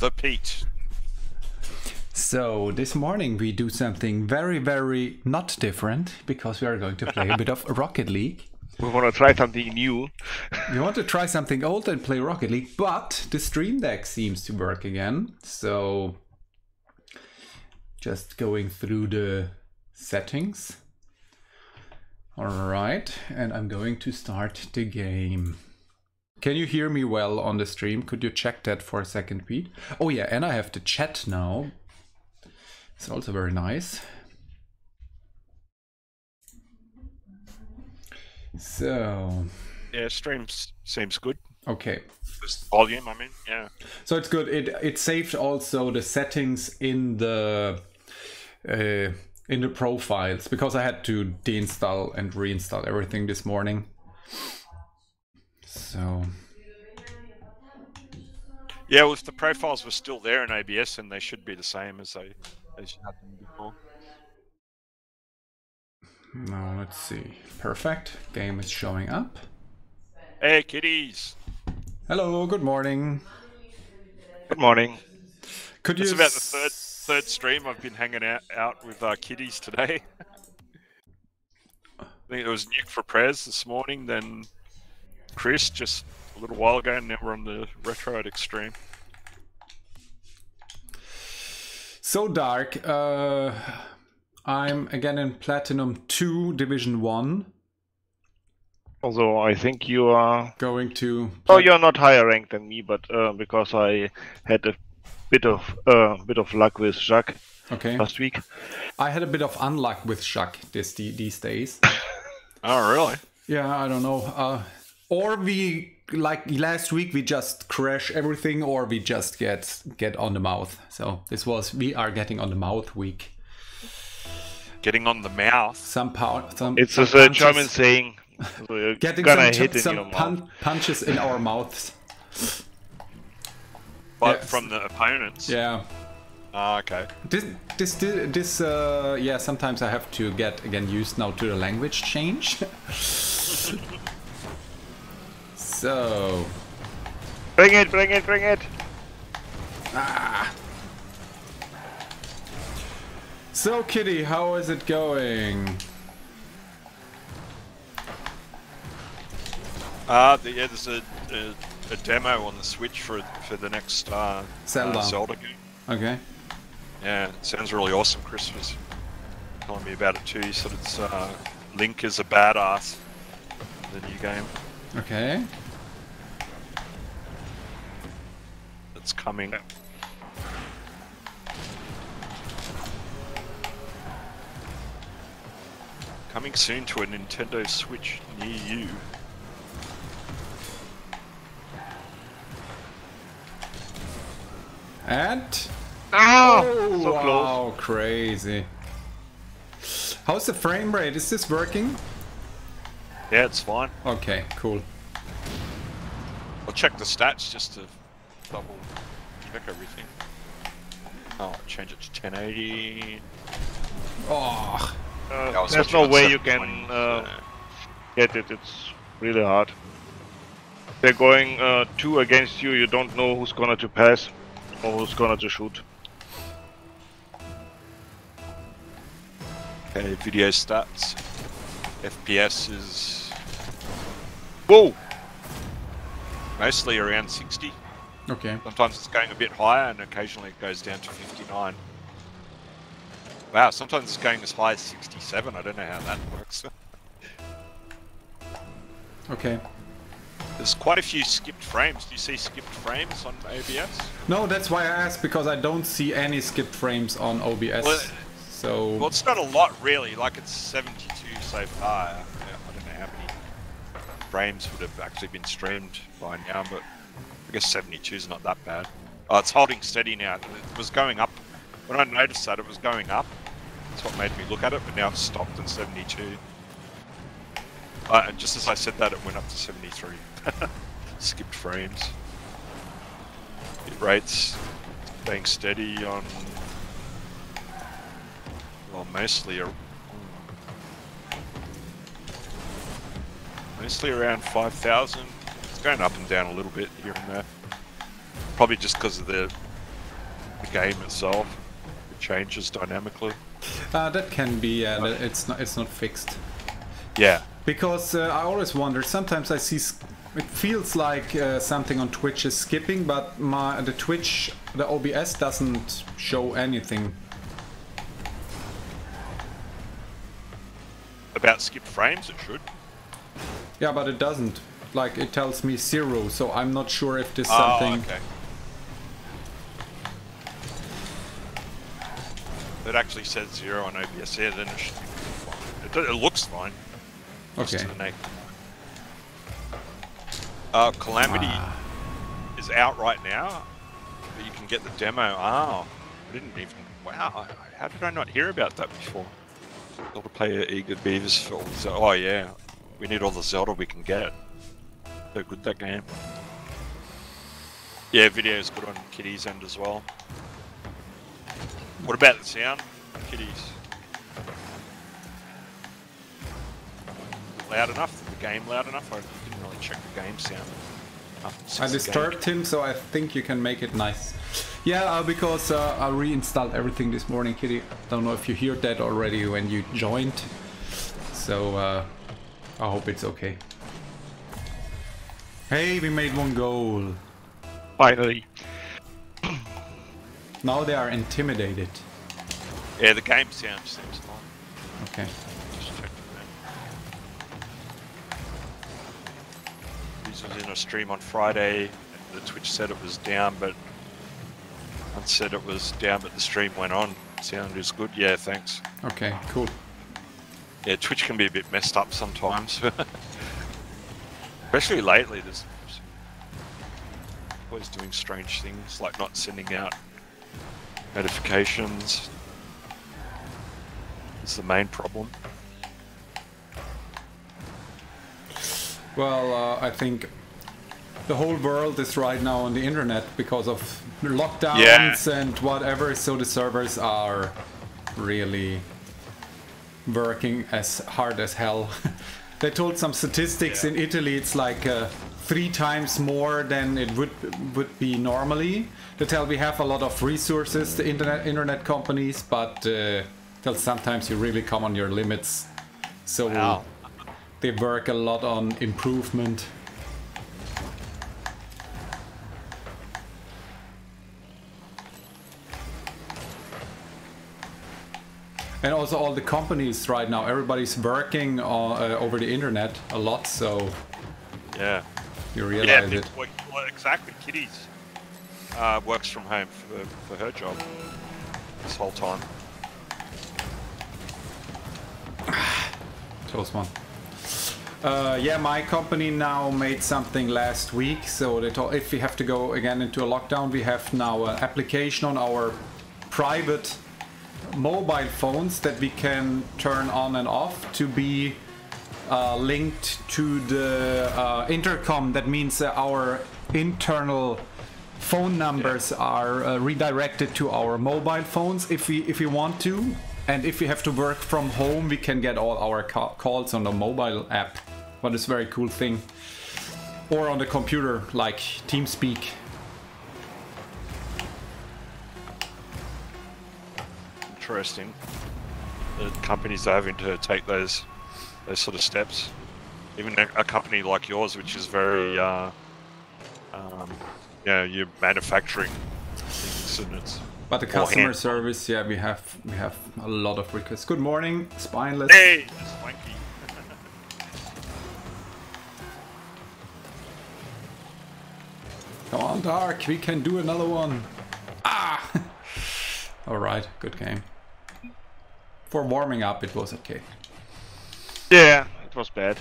the Pete. So this morning we do something very, very not different because we are going to play a bit of Rocket League. We want to try something new. We want to try something old and play Rocket League, but the Stream Deck seems to work again. So just going through the settings. All right, and I'm going to start the game. Can you hear me well on the stream? Could you check that for a second, Pete? Oh yeah, and I have the chat now. It's also very nice. So yeah, stream seems good. Okay. Just volume, I mean, yeah. So it's good. It saved also the settings in the profiles because I had to deinstall and reinstall everything this morning. So yeah, well, if the profiles were still there in OBS, then they should be the same as you had them before. Now let's see. Perfect. Game is showing up. Hey, kiddies. Hello. Good morning. Good morning. Could you? It's about the third stream I've been hanging out with kiddies today. I think it was Nuke for Prez this morning, then Chris just a little while ago, and now we're on the Retro Addict stream. So Dark, I'm again in Platinum 2 Division 1. Also, I think you are going to... Oh, you're not higher ranked than me, but because I had a bit of luck with Jacques last week. I had a bit of unluck with Jacques these days. Oh, really? Yeah, I don't know. Or we, like last week, we just crash everything, or we just get on the mouth. So this was, we are getting on the mouth week. Getting on the mouth? It's a German saying. So you're getting some punches in our mouths. But from the opponents? Yeah. Ah, okay. This yeah, sometimes I have to get again used now to the language change. So bring it. Ah. So Kitty, how is it going? Yeah, there's a demo on the Switch for the next Zelda game. Okay. Yeah, it sounds really awesome. Chris was telling me about it too. He said it's Link is a badass in the new game. Okay. It's coming. Coming soon to a Nintendo Switch near you. And oh, so close. Wow, crazy. How's the frame rate? Is this working? Yeah, it's fine. Okay, cool. I'll check the stats just to double check everything. Oh, I'll change it to 1080. Oh, there's no way you can get it. It's really hard. They're going 2 against you. You don't know who's gonna to pass or who's gonna to shoot. Okay, video stats. FPS is... Whoa! Mostly around 60. okay. Sometimes it's going a bit higher and occasionally it goes down to 59. Wow, sometimes it's going as high as 67. I don't know how that works. Okay. There's quite a few skipped frames. Do you see skipped frames on OBS? No, that's why I asked, because I don't see any skipped frames on OBS. Well, it's not a lot really, like it's 72 so far. I don't know how many frames would have actually been streamed by now, but I guess 72 is not that bad. Oh, it's holding steady now. It was going up. When I noticed that, it was going up. That's what made me look at it, but now it's stopped at 72. And just as I said that, it went up to 73. Skipped frames. Bit rates staying steady on... Well, mostly around 5,000. It's going up and down a little bit here and there. Probably just because of the the game itself. It changes dynamically. That can be, it's not fixed. Yeah. Because I always wonder, sometimes I see, it feels like something on Twitch is skipping, but the OBS doesn't show anything. About skip frames, it should. Yeah, but it doesn't. Like, it tells me 0, so I'm not sure if there's something... okay. It actually says 0 on OBS here, then it should be fine. It looks fine. Okay. Calamity is out right now, but you can get the demo. Oh, I didn't even... Wow, how did I not hear about that before? Zelda player Eager Beavers for... Oh yeah, we need all the Zelda we can get. So good, that game. Yeah, video is good on Kitty's end as well. What about the sound, Kitty's? Loud enough? The game loud enough? I didn't really check the game sound. I disturbed him, so I think you can make it nice. Yeah, because I reinstalled everything this morning, Kitty. Don't know if you heard that already when you joined. So I hope it's okay. Hey, we made 1 goal. Finally. Now they are intimidated. Yeah, the game sound seems fine. Okay. Just checking that. This was in a stream on Friday. The Twitch said it was down, but one said it was down, but the stream went on. Sound is good. Yeah, thanks. Okay, cool. Yeah, Twitch can be a bit messed up sometimes. Especially lately, there's always doing strange things, like not sending out notifications. It's the main problem. Well, I think the whole world is right now on the internet because of lockdowns and whatever, so the servers are really working as hard as hell. They told some statistics in Italy, it's like 3 times more than it would be normally. They tell we have a lot of resources, the internet companies, but till sometimes you really come on your limits. So they work a lot on improvement. And also all the companies right now, everybody's working over the internet a lot, so yeah, you realize it. Well, exactly. Kitty's works from home for her job this whole time. Close one. Yeah, my company now made something last week, so they told if we have to go again into a lockdown, we have now an application on our private mobile phones that we can turn on and off to be linked to the intercom. That means our internal phone numbers are redirected to our mobile phones if we want to, and if we have to work from home we can get all our calls on the mobile app. But it's a very cool thing. Or on the computer, like TeamSpeak. Interesting. The companies are having to take those sort of steps. Even a company like yours, which is very, you're manufacturing things, and it's. But the customer service, yeah, we have a lot of requests. Good morning, Spineless. Hey, that's Swanky. Come on, Dark, we can do another one. Ah! Alright, good game. For warming up, it was okay. Yeah, it was bad.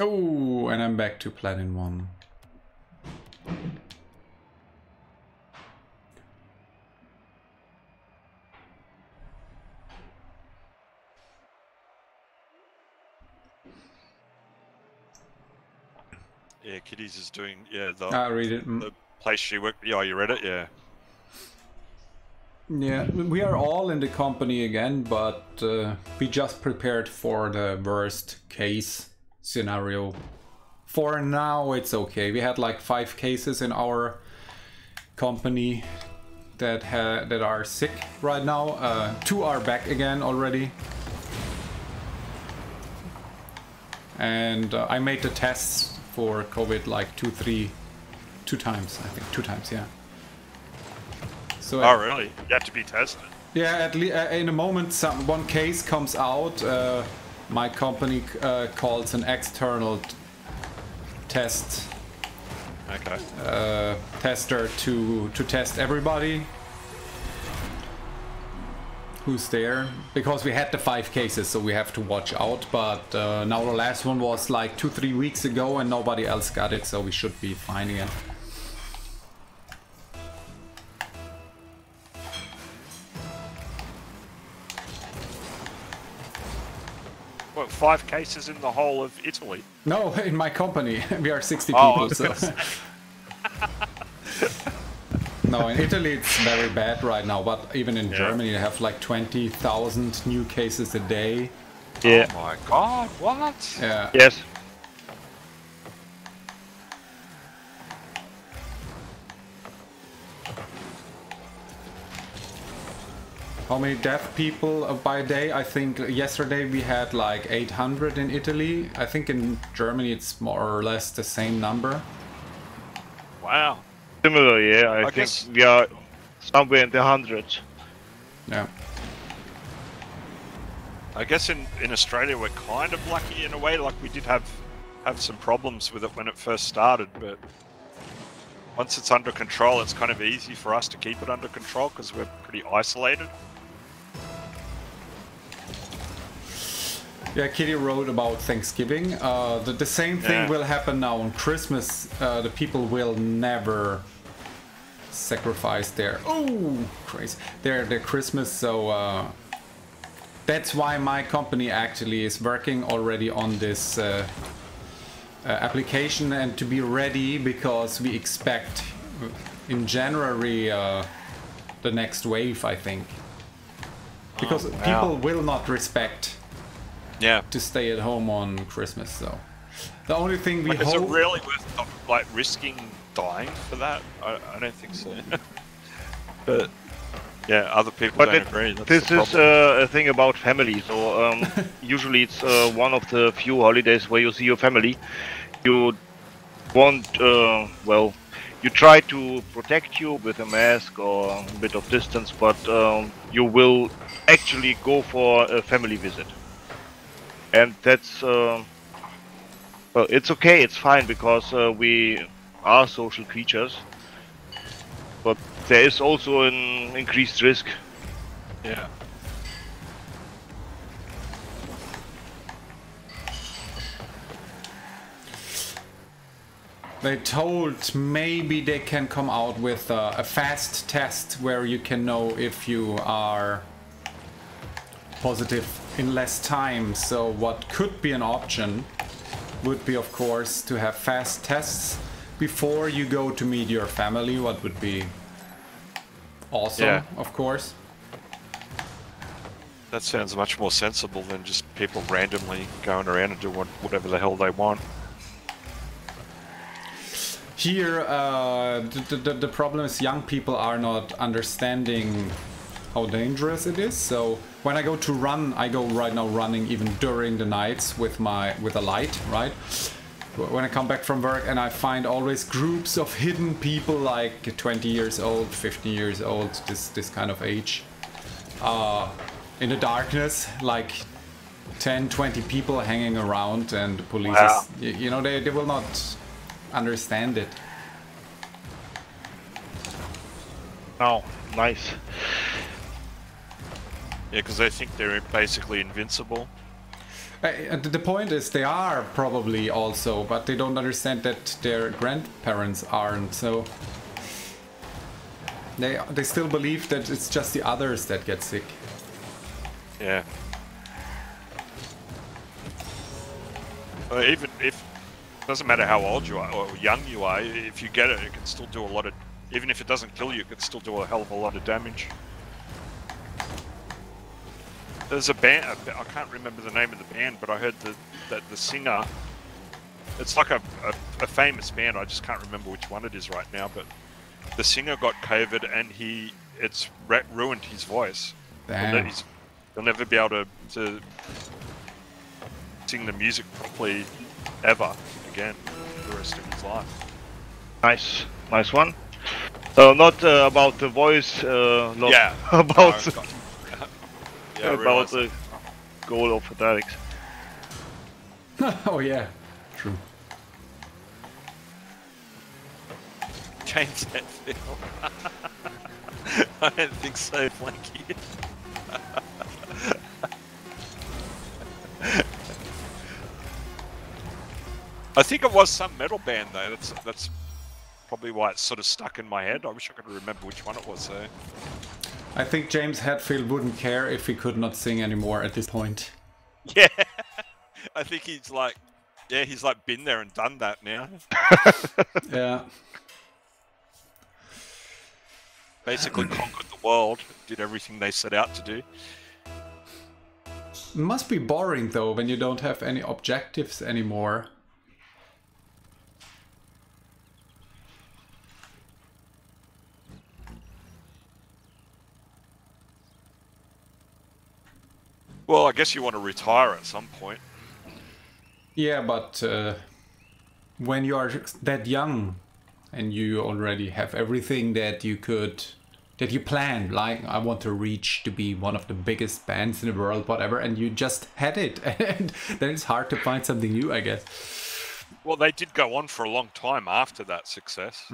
Oh, and I'm back to Platinum 1. Yeah, Kitty's is doing, I read it. The place she worked. Yeah, you read it, yeah. Yeah, we are all in the company again, but we just prepared for the worst case scenario. For now, it's okay. We had like 5 cases in our company that are sick right now. 2 are back again already. And I made the tests for COVID like 2 times, I think. 2 times, yeah. So oh, really? You have to be tested? Yeah, at least in a moment one case comes out. My company calls an external test tester to test everybody who's there, because we had the 5 cases, so we have to watch out. But now the last one was like 2-3 weeks ago and nobody else got it, so we should be fine again. What, 5 cases in the whole of Italy? No, in my company. We are 60 people, so... No, in Italy it's very bad right now, but even in Germany you have like 20,000 new cases a day. Yeah. Oh my god, what? Yeah. Yes. How many deaf people by day? I think yesterday we had like 800 in Italy. I think in Germany it's more or less the same number. Wow. Similar, yeah. I think guess... we are somewhere in the hundreds. Yeah. I guess in Australia we're kind of lucky in a way. Like we did have some problems with it when it first started, but once it's under control, it's kind of easy for us to keep it under control because we're pretty isolated. Yeah, Kitty wrote about Thanksgiving. The same thing will happen now on Christmas. The people will never sacrifice their their Christmas. So that's why my company actually is working already on this application and to be ready, because we expect in January the next wave, I think, because people will not respect to stay at home on Christmas. So the only thing we hope... Is it really worth like risking dying for that? I don't think so. But yeah, other people don't agree. That's this is a thing about family. So usually it's one of the few holidays where you see your family. You want, well, you try to protect you with a mask or a bit of distance, but you will actually go for a family visit. And that's, well, it's okay, it's fine, because we are social creatures. But there is also an increased risk. Yeah. They told maybe they can come out with a fast test where you can know if you are positive in less time. So what could be an option would be, of course, to have fast tests before you go to meet your family. What would be awesome, of course. That sounds much more sensible than just people randomly going around and doing whatever the hell they want. Here, the problem is young people are not understanding how dangerous it is. So when I go to run, I go right now running even during the nights with a light, right? When I come back from work, and I find always groups of hidden people, like 20 years old, 15 years old, this kind of age, in the darkness, like 10, 20 people hanging around, and the police is, you know, they will not understand it. Oh, nice. Yeah, because they think they're basically invincible. The point is they are probably also, but they don't understand that their grandparents aren't, so they still believe that it's just the others that get sick. Yeah. Even if doesn't matter how old you are or young you are, if you get it, it can still do a lot of, even if it doesn't kill you, it can still do a hell of a lot of damage. There's a band, I can't remember the name of the band, but I heard that the singer, it's like a famous band, I just can't remember which one it is right now, but the singer got COVID and it's ruined his voice. Damn. He'll never be able to sing the music properly ever again for the rest of his life. Nice one. Not about the voice, not Yeah. about No, yeah, I about realised the goal of athletics. Oh yeah, true. James Hetfield. I don't think so, Blanky. I think it was some metal band though. That's probably why it's sort of stuck in my head. I wish I could remember which one it was though. I think James Hetfield wouldn't care if he could not sing anymore at this point. Yeah, I think he's like been there and done that now. Yeah. Basically conquered the world, did everything they set out to do. Must be boring though when you don't have any objectives anymore. Well, I guess you want to retire at some point. Yeah, but when you are that young and you already have everything that you planned, like I want to reach to be one of the biggest bands in the world, whatever, and you just had it, and then it's hard to find something new, I guess. Well, they did go on for a long time after that success.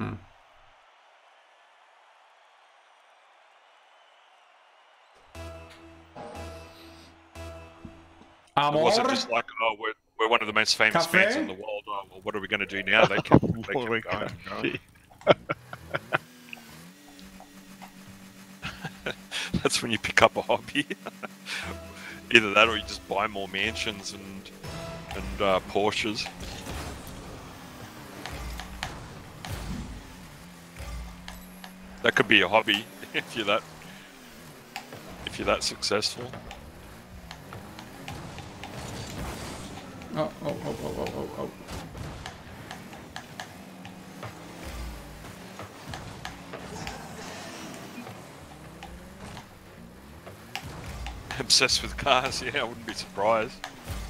It wasn't just like, oh, we're one of the most famous Cafe? bands in the world. Oh, well, what are we going to do now? They kept going. That's when you pick up a hobby. Either that or you just buy more mansions and Porsches. That could be a hobby if you're that successful. Oh, oh, oh, oh, oh, oh, oh. Obsessed with cars, yeah, I wouldn't be surprised,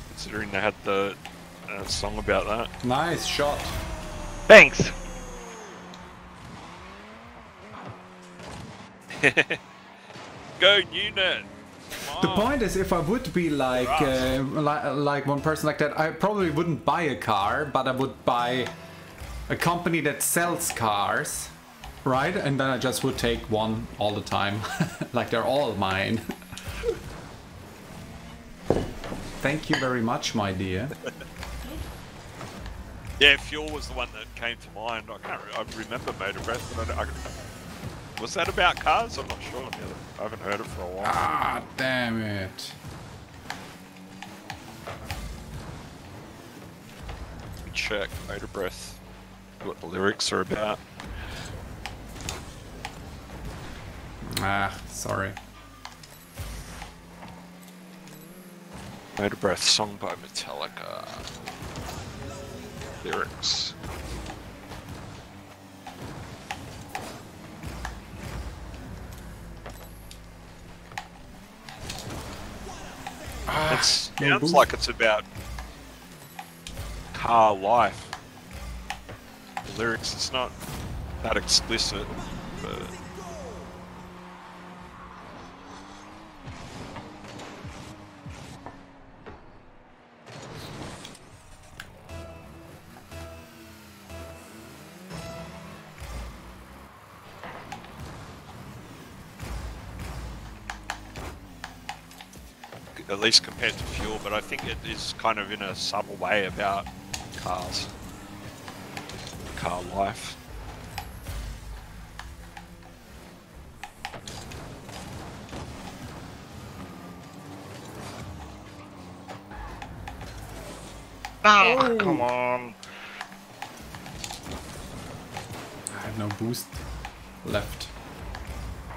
considering they had the song about that. Nice shot. Thanks. Go NewNet! The point is, if I would be like one person like that, I probably wouldn't buy a car, but I would buy a company that sells cars, right? And then I just would take one all the time, like they're all mine. Thank you very much, my dear. Yeah, fuel was the one that came to mind. I remember Motor Breath, but was that about cars? I'm not sure. I haven't heard it for a while. Ah, damn it. Let me check Motor Breath, what the lyrics are about. Ah, sorry. Motor Breath, song by Metallica. Lyrics. It sounds like it's about car life. The lyrics, it's not that explicit, but... at least compared to fuel, but I think it is kind of in a subtle way about cars, car life. Oh, come on. I have no boost left.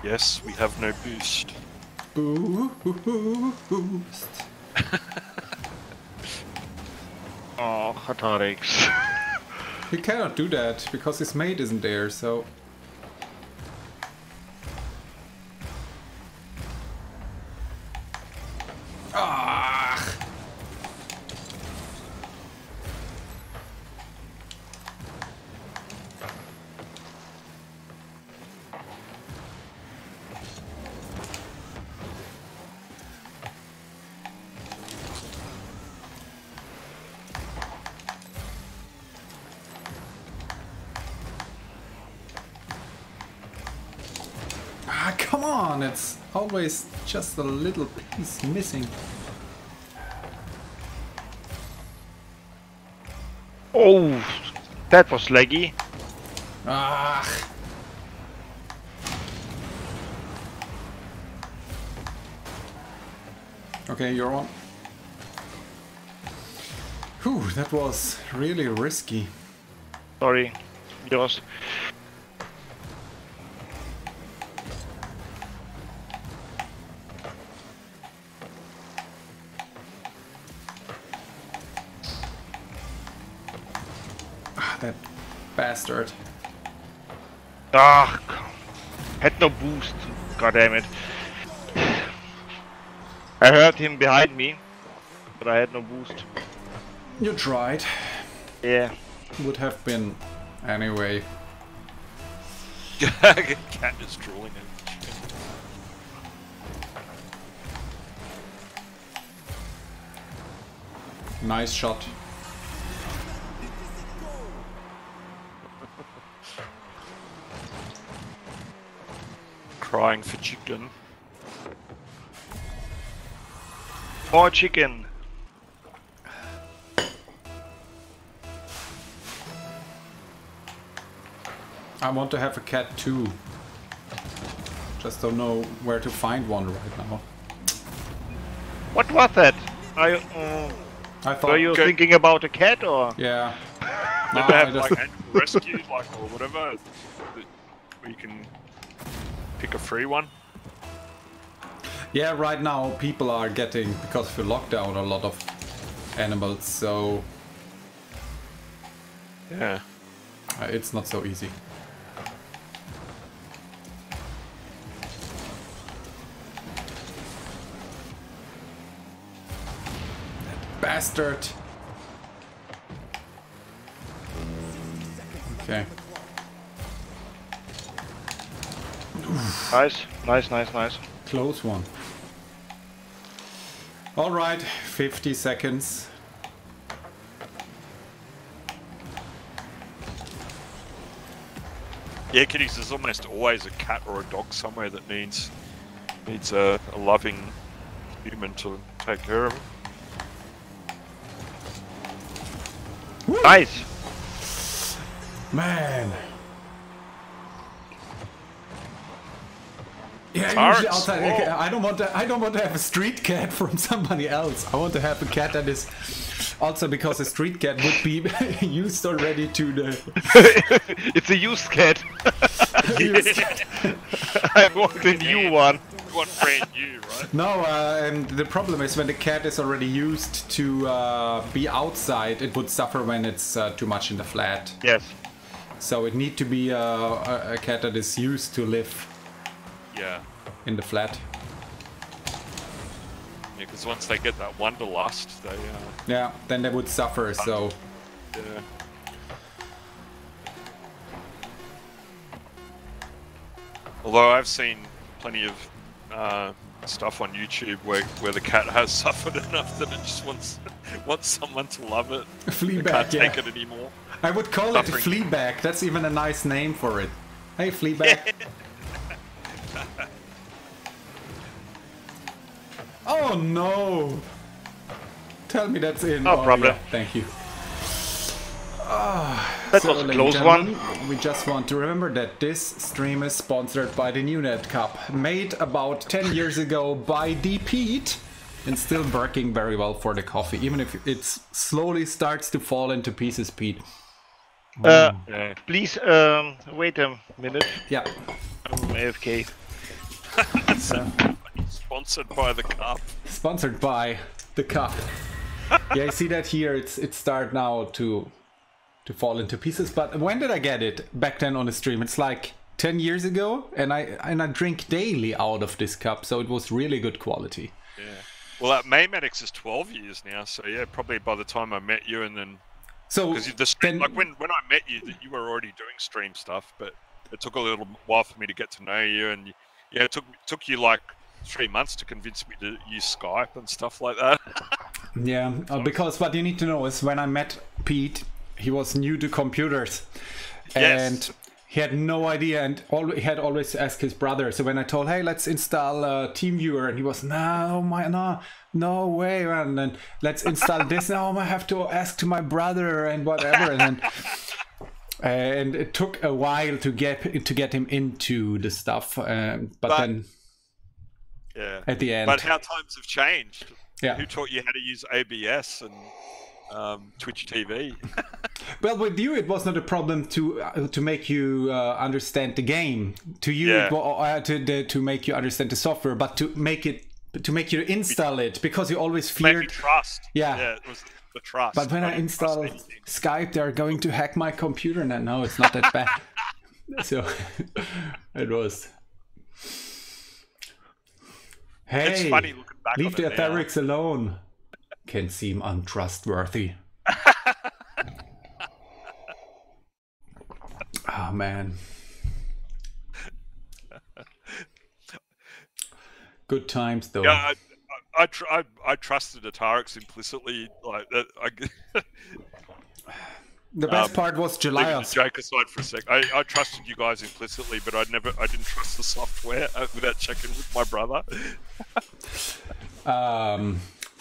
Yes, we have no boost. Boost. Oh, athletics. He cannot do that because his mate isn't there, so... Ah! Ah, come on! It's always just a little piece missing. Oh, that was laggy. Ah! Okay, you're on. Whew, that was really risky. Sorry, yours. Ah, that bastard. Ah, had no boost. God damn it. I heard him behind me, but I had no boost. You tried. Yeah. Would have been anyway. Cat is drooling in. Nice shot. Crying for chicken. More chicken. I want to have a cat too. Just don't know where to find one right now. What was that? I thought. Were you thinking about a cat or? Yeah. Did No, they I have just- like animal rescue, like or whatever, where you can pick a free one? Yeah, right now people are getting, because of the lockdown, a lot of animals, so Yeah. it's not so easy. That bastard! Okay. Nice, nice, nice, nice. Close one. Alright, 50 seconds. Yeah, kitties. There's almost always a cat or a dog somewhere that needs a loving human to take care of. Nice. Man! Yeah, Tarts. usually outside. Whoa. I don't want to have a street cat from somebody else. I want to have a cat that is also, because a street cat would be used already to the It's a used cat. used. I want a new one. You want brand new, right? No, and the problem is when the cat is already used to be outside, it would suffer when it's too much in the flat. Yes. So it need to be a cat that is used to live Yeah. in the flat. Yeah, because once they get that wanderlust, they Yeah, then they would suffer. So yeah. Although I've seen plenty of stuff on YouTube where the cat has suffered enough that it just wants someone to love it. It Fleabag, can't yeah. take it anymore. I would call it Suffering. Fleabag. That's even a nice name for it. Hey, Fleabag. Oh no! Tell me that's in. No problem. Yeah, thank you. That So, was a ladies close and one. gentlemen, we just want to remember that this stream is sponsored by the NewNet Cup, made about 10 years ago by D. Pete, and still working very well for the coffee, even if it slowly starts to fall into pieces, Pete. Yeah. Please wait a minute. Yeah. I'm AFK. Sponsored by the cup. Sponsored by the cup. Yeah, I see that here. It start now to fall into pieces. But when did I get it? Back then on the stream, it's like 10 years ago, and I drink daily out of this cup, so it was really good quality. Yeah. Well, Maymatics is 12 years now, so yeah, probably by the time I met you, and then So because the stream, then, like when I met you, that you were already doing stream stuff, but it took a little while for me to get to know you, and yeah, it took you like 3 months to convince me to use Skype and stuff like that. yeah, because what you need to know is when I met Pete, he was new to computers, and Yes. he had no idea, and he had always asked his brother. So when I told, hey, let's install TeamViewer, and he was, no way, man. And let's install this. No, I have to ask to my brother and whatever. And it took a while to get him into the stuff, but then Yeah. at the end. But how times have changed. Yeah. Who taught you how to use OBS and Twitch TV? Well, with you, it was not a problem to make you understand the game. To you, Yeah. to make you understand the software, but to make you install it, because you always Maybe feared. trust. Yeah. Yeah, it was the trust. But when I didn't trust install anything. Skype, they're going to hack my computer. And no, it's not that bad. So it was. Hey, It's funny looking back leave on the it now. etherics alone. Can seem untrustworthy. Oh man. Good times though. Yeah, I trusted Atarix implicitly. Like that. The best part was Leaving the Julius. joke aside for a sec, I trusted you guys implicitly, but I didn't trust the software without checking with my brother.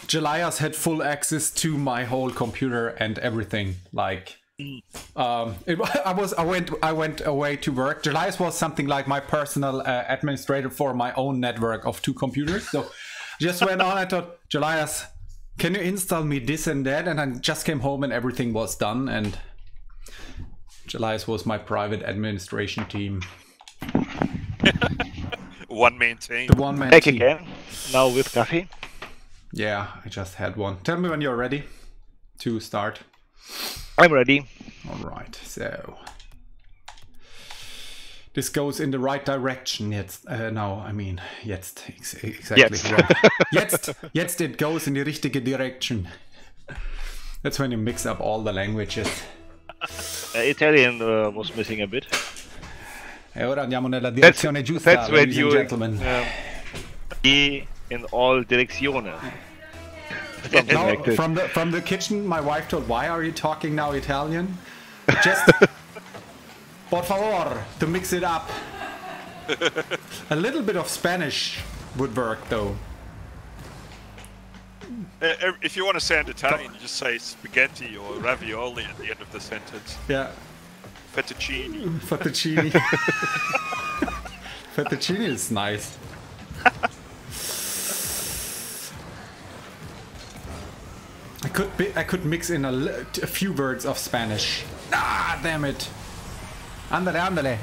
Julius had full access to my whole computer and everything. Like, I went away to work. Julius was something like my personal administrator for my own network of 2 computers. So just went on. I thought, Julius, can you install me this and that? And I just came home and everything was done. And Julius was my private administration team. One-man team. The one man Back team. again. Now with coffee. Yeah, I just had one. Tell me when you're ready to start. I'm ready. All right, so this goes in the right direction. Jetzt, jetzt, exactly. Jetzt. Right. Jetzt it goes in the richtige direction. That's when you mix up all the languages. Italian was missing a bit. E ora andiamo nella direzione giusta, That's when ladies you and gentlemen. be in all direzione. Something Now, like this. from the kitchen, my wife told, "Why are you talking now Italian?" Just, por favor, to mix it up. A little bit of Spanish would work, though. If you want to sound Italian, you just say spaghetti or ravioli at the end of the sentence. Yeah, Fettuccine. fettuccine. Fettuccine is nice. I could mix in a few words of Spanish. Ah, damn it! Ándale, ándale.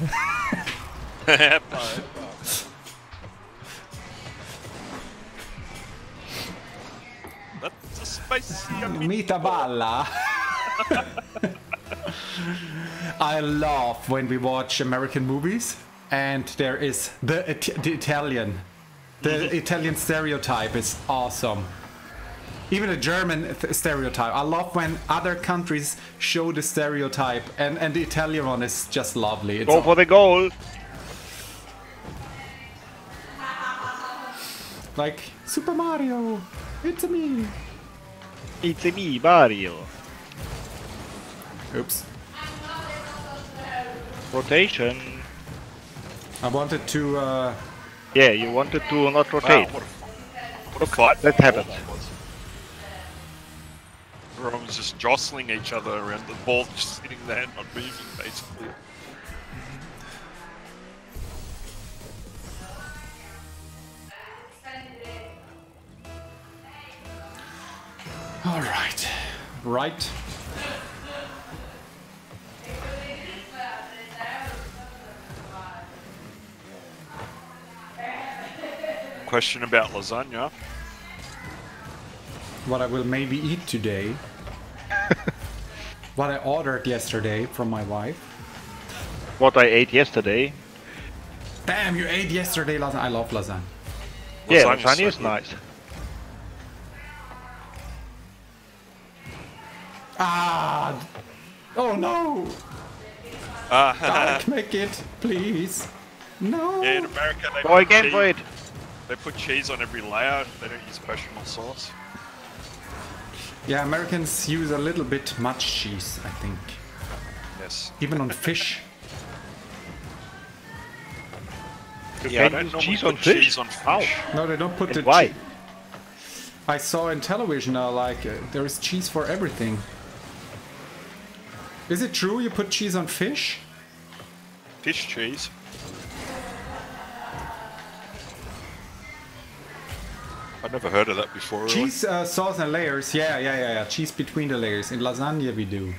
That's a spicy Mita balla. I love when we watch American movies and there is the Italian. The Italian stereotype is awesome. Even a German stereotype. I love when other countries show the stereotype, and the Italian one is just lovely. It's Go for the goal. like Super Mario. It's me. It's me, Mario. Oops. Rotation. I wanted to. Yeah, you wanted to not rotate. Wow, what a fight That happened. was. Everyone was just jostling each other around the ball, just sitting there, not moving, basically. All right. Right. Question about lasagna. What I will maybe eat today. What I ordered yesterday from my wife. What I ate yesterday. Damn, you ate yesterday lasagna. I love lasagna. Yeah, Lasagna's lasagna so is good. nice. Ah! Oh no! Dark, make it, please. No. Yeah, in America they Go again for it. They put cheese on every layer. They don't use bechamel sauce. Yeah, Americans use a little bit much cheese, I think. Yes. Even on fish. Yeah, I Can don't use normally cheese put on fish? cheese on fish. How? No, they don't put And the why? I saw in television now, like, there is cheese for everything. Is it true you put cheese on fish? Fish cheese. I've never heard of that before. Really. Cheese sauce and layers, yeah. Cheese between the layers. In lasagna we do.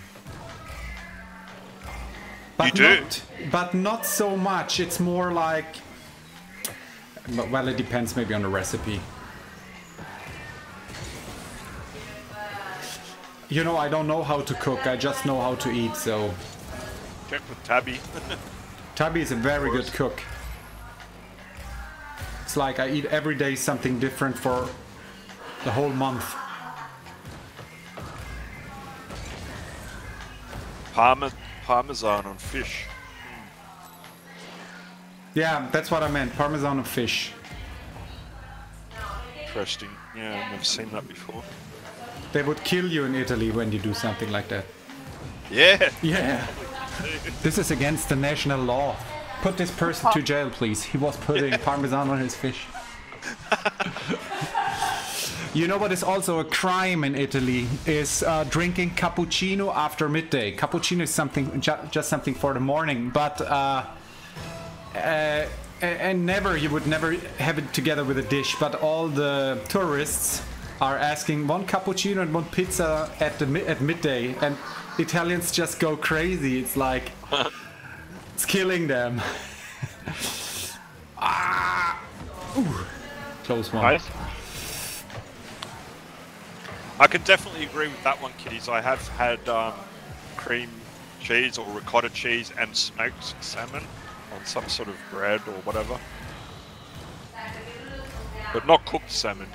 But You do? but not so much. It's more like... Well, it depends maybe on the recipe. You know, I don't know how to cook. I just know how to eat, so... Check with Tabby. Tabby is a very good cook. It's like I eat every day something different for the whole month. Parmesan on fish. Yeah, that's what I meant. Parmesan on fish. Interesting. Yeah, I've never seen that before. They would kill you in Italy when you do something like that. Yeah. Yeah. This is against the national law. Put this person to jail, please. He was putting Parmesan on his fish. You know what is also a crime in Italy is drinking cappuccino after midday. Cappuccino is something just something for the morning, but and you would never have it together with a dish. But all the tourists are asking one cappuccino and one pizza at midday, and Italians just go crazy. It's like it's killing them. Ooh, close one. Nice. I can definitely agree with that one, kiddies. I have had cream cheese or ricotta cheese and smoked salmon on some sort of bread or whatever. But not cooked salmon.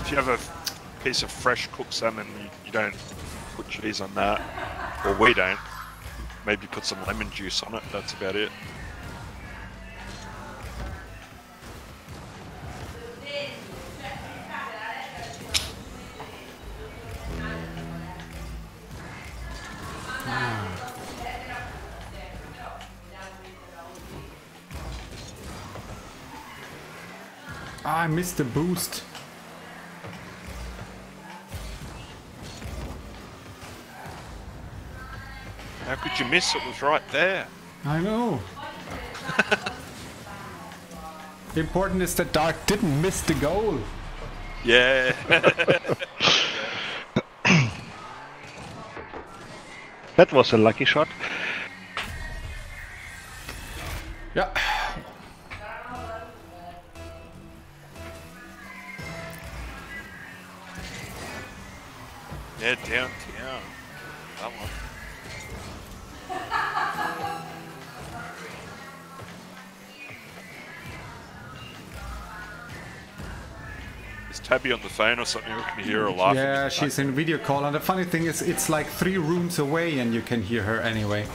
If you have a piece of fresh cooked salmon, you don't put cheese on that. Or we don't. Maybe put some lemon juice on it, that's about it. I missed the boost. How could you miss? It was right there. I know. The important is that Dark didn't miss the goal. Yeah. That was a lucky shot. Yeah. Yeah, downtown. That one. Is Tabby on the phone or something? We can hear her laughing. Yeah, she's in video call, and the funny thing is, it's like 3 rooms away, and you can hear her anyway.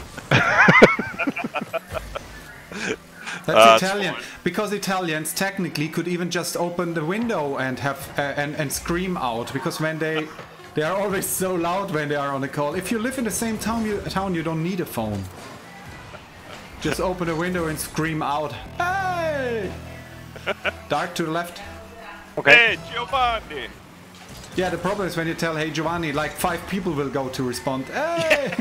That's Italian, fine. because Italians technically could even just open the window and have and scream out, because when they are always so loud when they are on a call. If you live in the same town, you don't need a phone. Just open the window and scream out, "Hey!" Dark to the left. Okay. Hey, Giovanni! Yeah, the problem is when you tell, "Hey Giovanni," like 5 people will go to respond. Hey!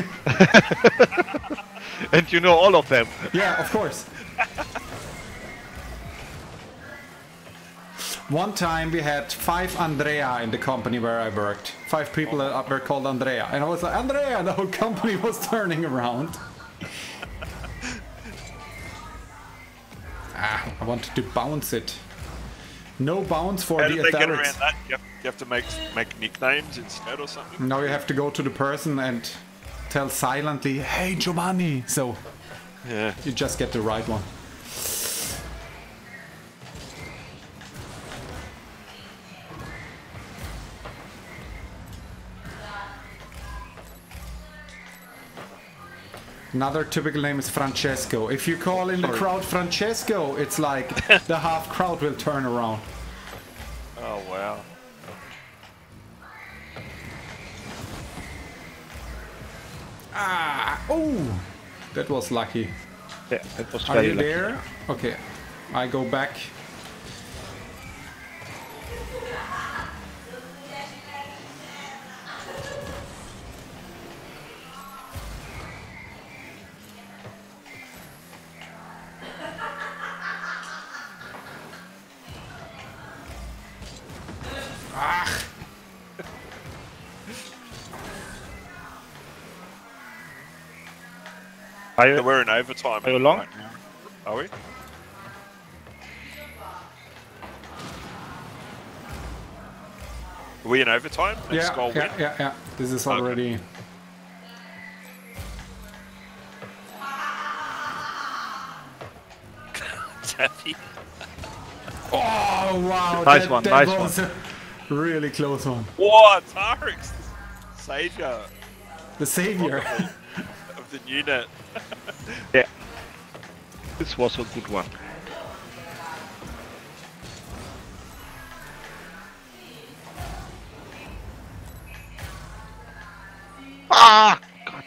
And you know all of them. Yeah, of course. One time we had 5 Andrea in the company where I worked. 5 people that were called Andrea. And I was like, Andrea! And the whole company was turning around. I wanted to bounce it. No bounce for How the did they get authorities. around that? You have to make nicknames instead or something? Now you have to go to the person and tell silently, "Hey Giovanni!" So Yeah. you just get the right one. Another typical name is Francesco. If you call in the crowd Francesco, it's like the half crowd will turn around. Oh wow. Ah! Oh! That was lucky. Yeah, that was Are very you lucky. there? Okay. I go back. Ah! Are We're in overtime. Are you along? Right now. Are we? Are we in overtime? Next goal win? Yeah. This is already... Taffy. Oh, wow. Nice one, nice was a really close one. What? Tarek's savior The savior. of the NewNet. Yeah. This was a good one. Ah! God.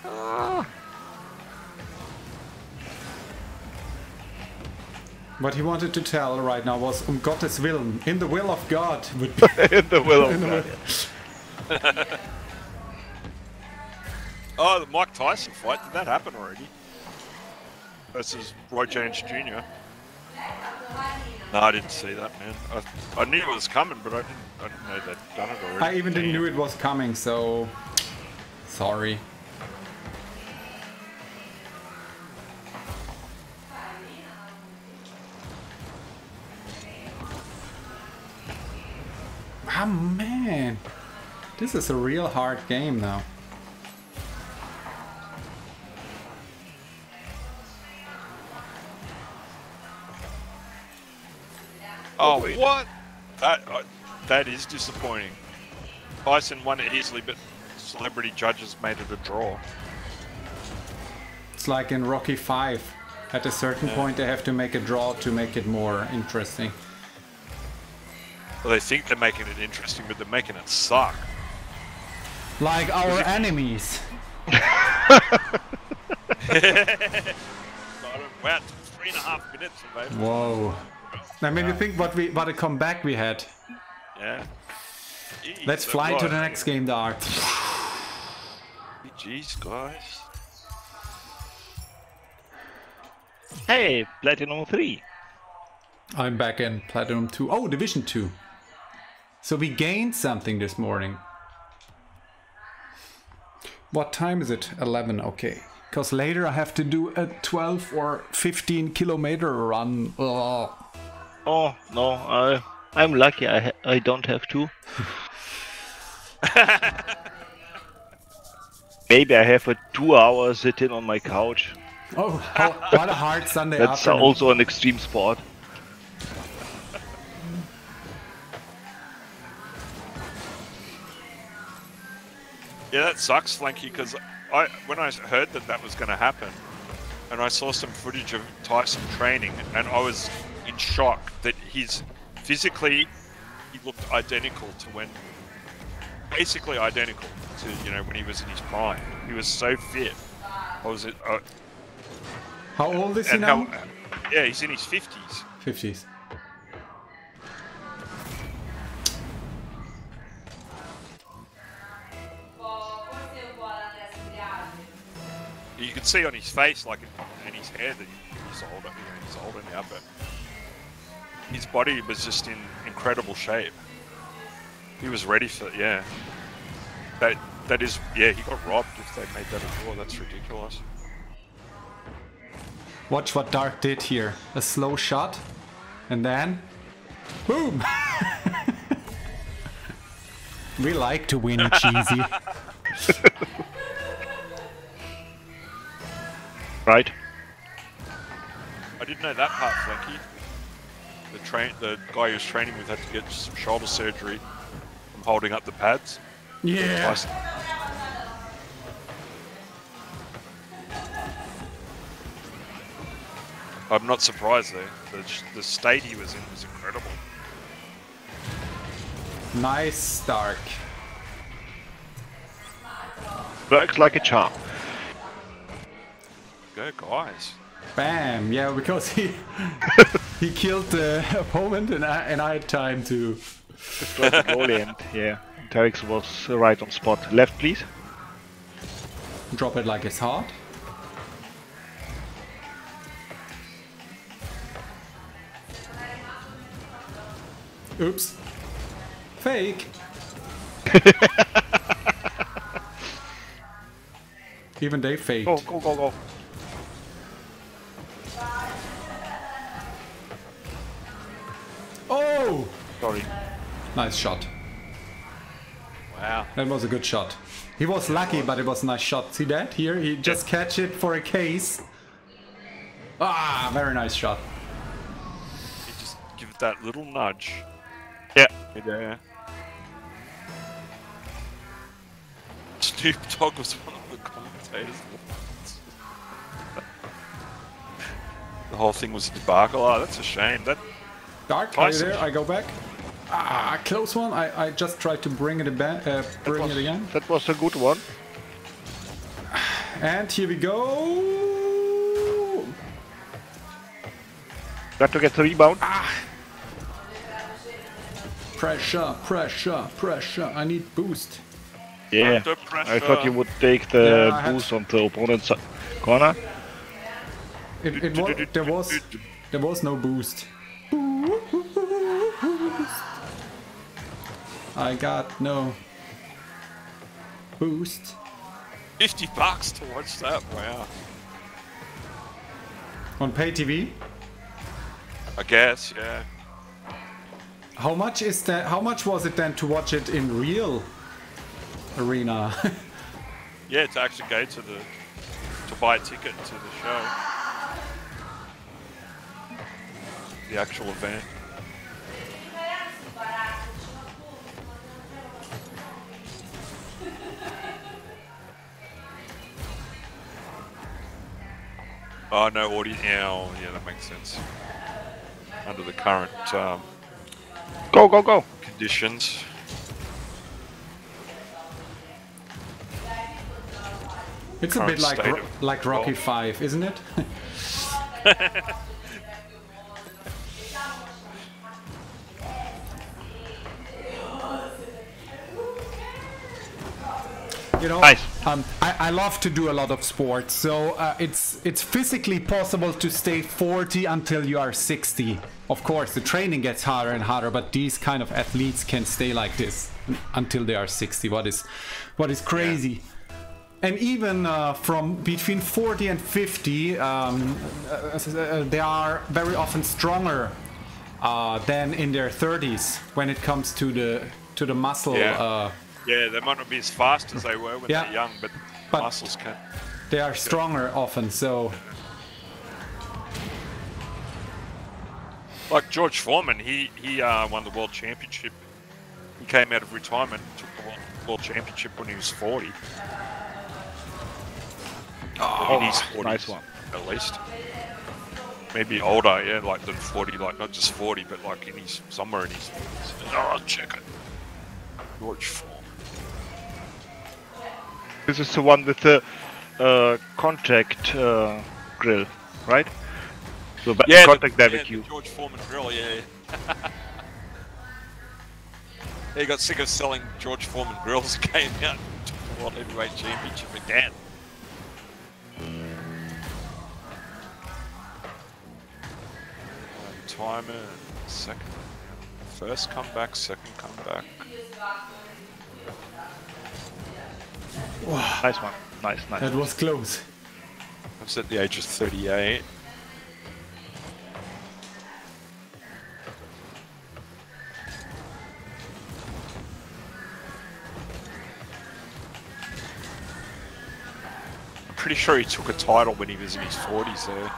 Ah. What he wanted to tell right now was Gottes Willen. In the will of God would be... In the will in of the God. will. Oh, the Mike Tyson fight. Did that happen already? Versus Roy Jones Jr. No, I didn't see that, man. I knew it was coming, but I didn't know they'd done it already. I even didn't knew it was coming, so... Sorry. Ah, man. This is a real hard game now. Oh, what? That is disappointing. Tyson won it easily, but celebrity judges made it a draw. It's like in Rocky 5. At a certain point they have to make a draw to make it more interesting. Well, they think they're making it interesting, but they're making it suck. Like our enemies. Wow, 3.5 minutes of it. Whoa. Now maybe think what a comeback we had. Yeah. Jeez, Let's fly to the next game, Dart. Jeez, guys. Hey, Platinum 3. I'm back in Platinum 2. Oh, Division 2. So we gained something this morning. What time is it? 11, okay. Because later I have to do a 12 or 15 kilometer run. Ugh. Oh, no, I'm lucky I don't have to. Maybe I have a 2-hour sit-in on my couch. Oh, what a hard Sunday That's afternoon. also an extreme sport. Yeah, that sucks, Flanky, because when I heard that was going to happen, and I saw some footage of Tyson training, and I was in shock that he looked identical to basically identical to, when he was in his prime. He was so fit. How old is he now? Yeah, he's in his 50s. 50s. You could see on his face, and his hair, that he's older. He's older now, but his body was just in incredible shape. He was ready for, yeah. That is, yeah. He got robbed if they made that a draw. That's ridiculous. Watch what Dark did here. A slow shot, and then, boom! We like to win, cheesy. Right. I didn't know that part, Flanky. The guy who was training with had to get some shoulder surgery from holding up the pads. Yeah. I'm not surprised though. The state he was in was incredible. Nice, Stark. Works like a charm. Go guys. Bam! Yeah, because he he killed the opponent, and I had time to. Destroyed the goalie, and yeah, Tarek was right on spot. Left, please. Drop it like it's hot. Oops. Fake. Even they faked. Go, go, go, go. Oh! Sorry. Nice shot. Wow. That was a good shot. He was lucky, but it was a nice shot. See that? Here, he just catch it for a case. Ah, very nice shot. You just give it that little nudge. Yeah. Yeah. Snoop Dogg was one of the commentators. The whole thing was a debacle. Oh, that's a shame. That Dark, are you there? I go back. Ah, close one. I just tried to bring it back. Bring it again. That was a good one. And here we go. Got to get the rebound. Pressure, pressure, pressure. I need boost. Yeah. Under pressure. I thought you would take the Yeah, I had- boost on the opponent's corner. There was no boost. I got no boost. $50 to watch that. Wow. On pay TV. I guess, yeah. How much is that? How much was it then to watch it in real arena? Yeah, to actually go to buy a ticket to the show. The actual event. Oh, no audio now. Yeah, that makes sense. Under the current Go, go, go. conditions. It's a Current bit like state of like Rocky well. 5, isn't it? You know, Nice. I love to do a lot of sports, so it's physically possible to stay 40 until you are 60. Of course, the training gets harder and harder, but these kind of athletes can stay like this until they are 60. What is crazy. And even from between 40 and 50, they are very often stronger than in their 30s when it comes to the muscle. Yeah. Yeah, they might not be as fast as they were when Yeah. they're young, but But- muscles can. They are stronger often, so Like George Foreman, he won the world championship. He came out of retirement, took the world championship when he was 40. In his 40s, nice one. at least. Maybe older, yeah, like than 40, like not just 40, but like in his somewhere in his 40s. Oh, I'll check it. George Foreman. This is the one with the contact grill, right? So contact barbecue. The George Foreman grill, yeah. He got sick of selling George Foreman grills, came out, took the World Heavyweight Championship again. Timer, second. First comeback, second comeback. Nice one. Nice, nice. that was close. I was at the age of 38. I'm pretty sure he took a title when he was in his 40s there.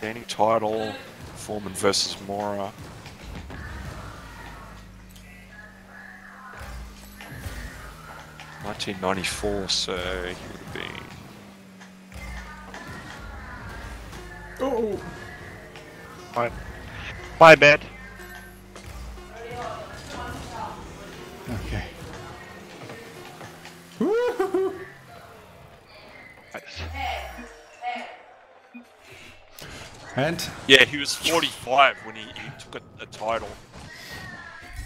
Gaining title, Foreman versus Mora. $1994, so he would have been Oh. Fine. My bad. Okay. Woo-hoo-hoo. Nice. And Yeah, he was 45 when he took a title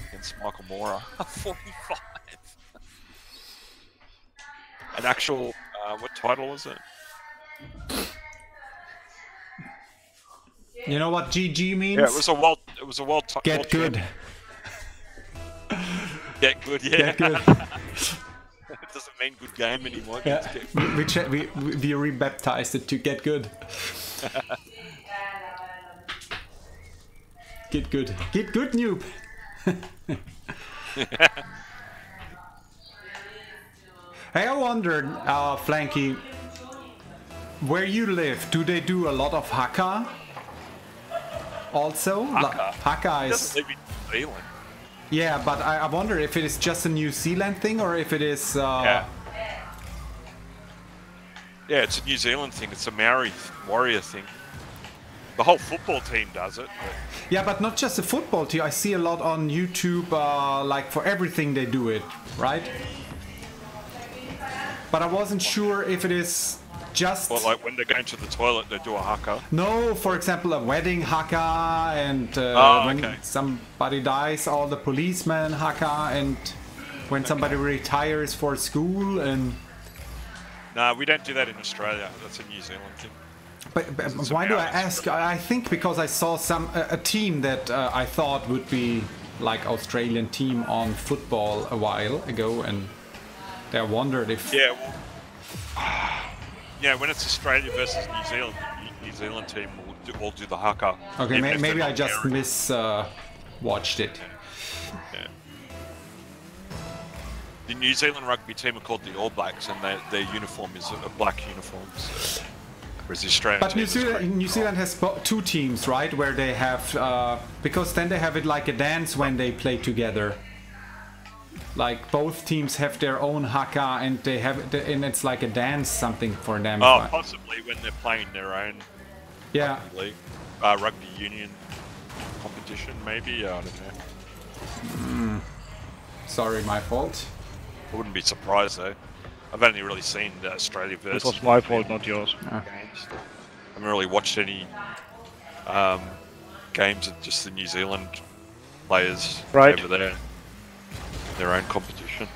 against Michael Mora. 45. An actual what title was it? you know what GG means? Yeah, it was a world. It was a world. Get world good. champion. Get good. Yeah. Get good. It doesn't mean good game anymore. It Yeah. means get good. We rebaptized it to get good. Get good. Get good, noob. Hey, I wondered, Flanky, where you live, do they do a lot of haka? Also? Haka is... Doesn't live in New Zealand. Yeah, but I wonder if it is just a New Zealand thing or if it is... Yeah. Yeah, it's a New Zealand thing. It's a Maori warrior thing. The whole football team does it. But... Yeah, but not just the football team. I see a lot on YouTube, like for everything they do it, right? But I wasn't sure if it is just... Well, like when they're going to the toilet, they do a haka. No, for example, a wedding haka, and when okay. somebody dies, all the policemen haka, and when somebody retires for school, and... No, we don't do that in Australia. That's a New Zealand thing. But why do I ask? I think because I saw a team that I thought would be like Australian team on football a while ago, and I wondered if... Yeah, well, yeah, when it's Australia versus New Zealand, the New Zealand team will all do the haka. Okay, even if maybe they're I not just Maori. watched it. Yeah. The New Zealand rugby team are called the All Blacks, and their uniform is a black uniform. So, whereas the Australian But team New Zealand has two teams, right? Where they have... because then they have it like a dance when they play together. Like both teams have their own haka, and they have and it's like a dance something for them. Oh, possibly when they're playing their own Yeah. league, rugby union competition, maybe. I don't know. Sorry, my fault. I wouldn't be surprised though. I've only really seen the Australia versus. It was my fault, not yours. games. I haven't really watched any games of just the New Zealand players over there. Their own competition.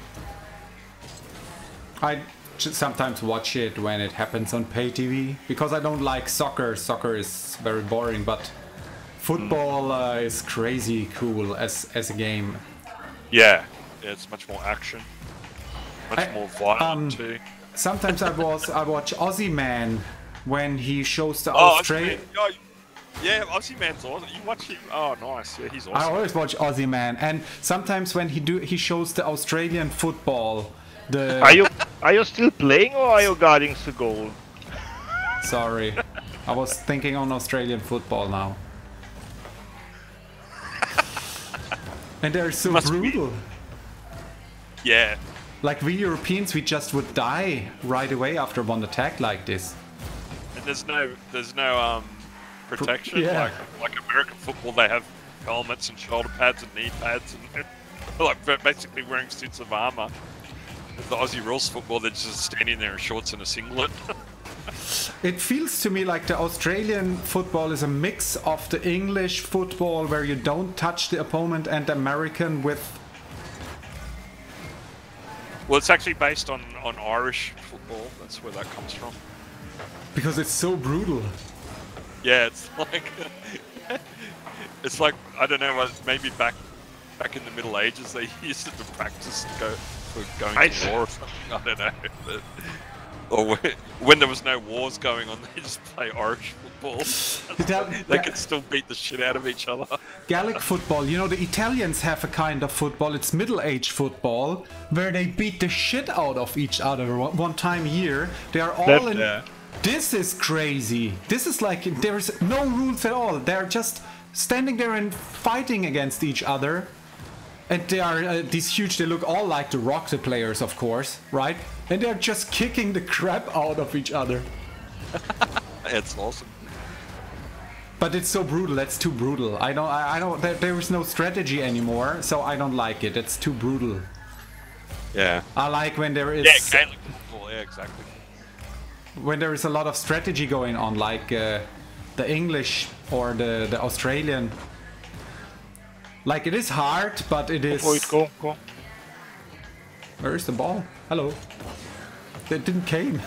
I just sometimes watch it when it happens on pay TV because I don't like soccer. Soccer is very boring, but football is crazy cool as a game. Yeah, it's much more action, much more violent too. Sometimes I watch Aussie Man when he shows the Australian. Yeah, Aussie Man's awesome. You watch him? Oh, nice. Yeah, he's awesome. I always watch Aussie Man, and sometimes when he shows the Australian football. Are you still playing or are you guarding the goal? Sorry, I was thinking on Australian football now. And they're so brutal. Yeah. Like we Europeans, we just would die right away after one attack like this. And there's no protection. Yeah. Like American football, they have helmets and shoulder pads and knee pads and like basically wearing suits of armor. With the Aussie rules football, they're just standing there in shorts and a singlet. It feels to me like the Australian football is a mix of the English football where you don't touch the opponent and the American with... Well, it's actually based on Irish football. That's where that comes from. Because it's so brutal. Yeah, it's like I don't know, maybe back in the Middle Ages they used it to practice going to war or something. I don't know. Or when there was no wars going on, they just play Irish football. They could still beat the shit out of each other. Gaelic football, you know, the Italians have a kind of football, it's middle-aged football, where they beat the shit out of each other one time a year. They are all in... Yeah. This is crazy. This is like, there's no rules at all. They're just standing there and fighting against each other. And they are these huge, they look all like the Rock, the players, of course, right? And they're just kicking the crap out of each other. It's awesome. But it's so brutal. That's too brutal. I don't. There is no strategy anymore, so I don't like it. It's too brutal. Yeah. I like when there is. Yeah, Gaelic football. Yeah, exactly. When there is a lot of strategy going on, like the English or the Australian. Like, it is hard, but it is... Go. Where is the ball? Hello. It didn't came.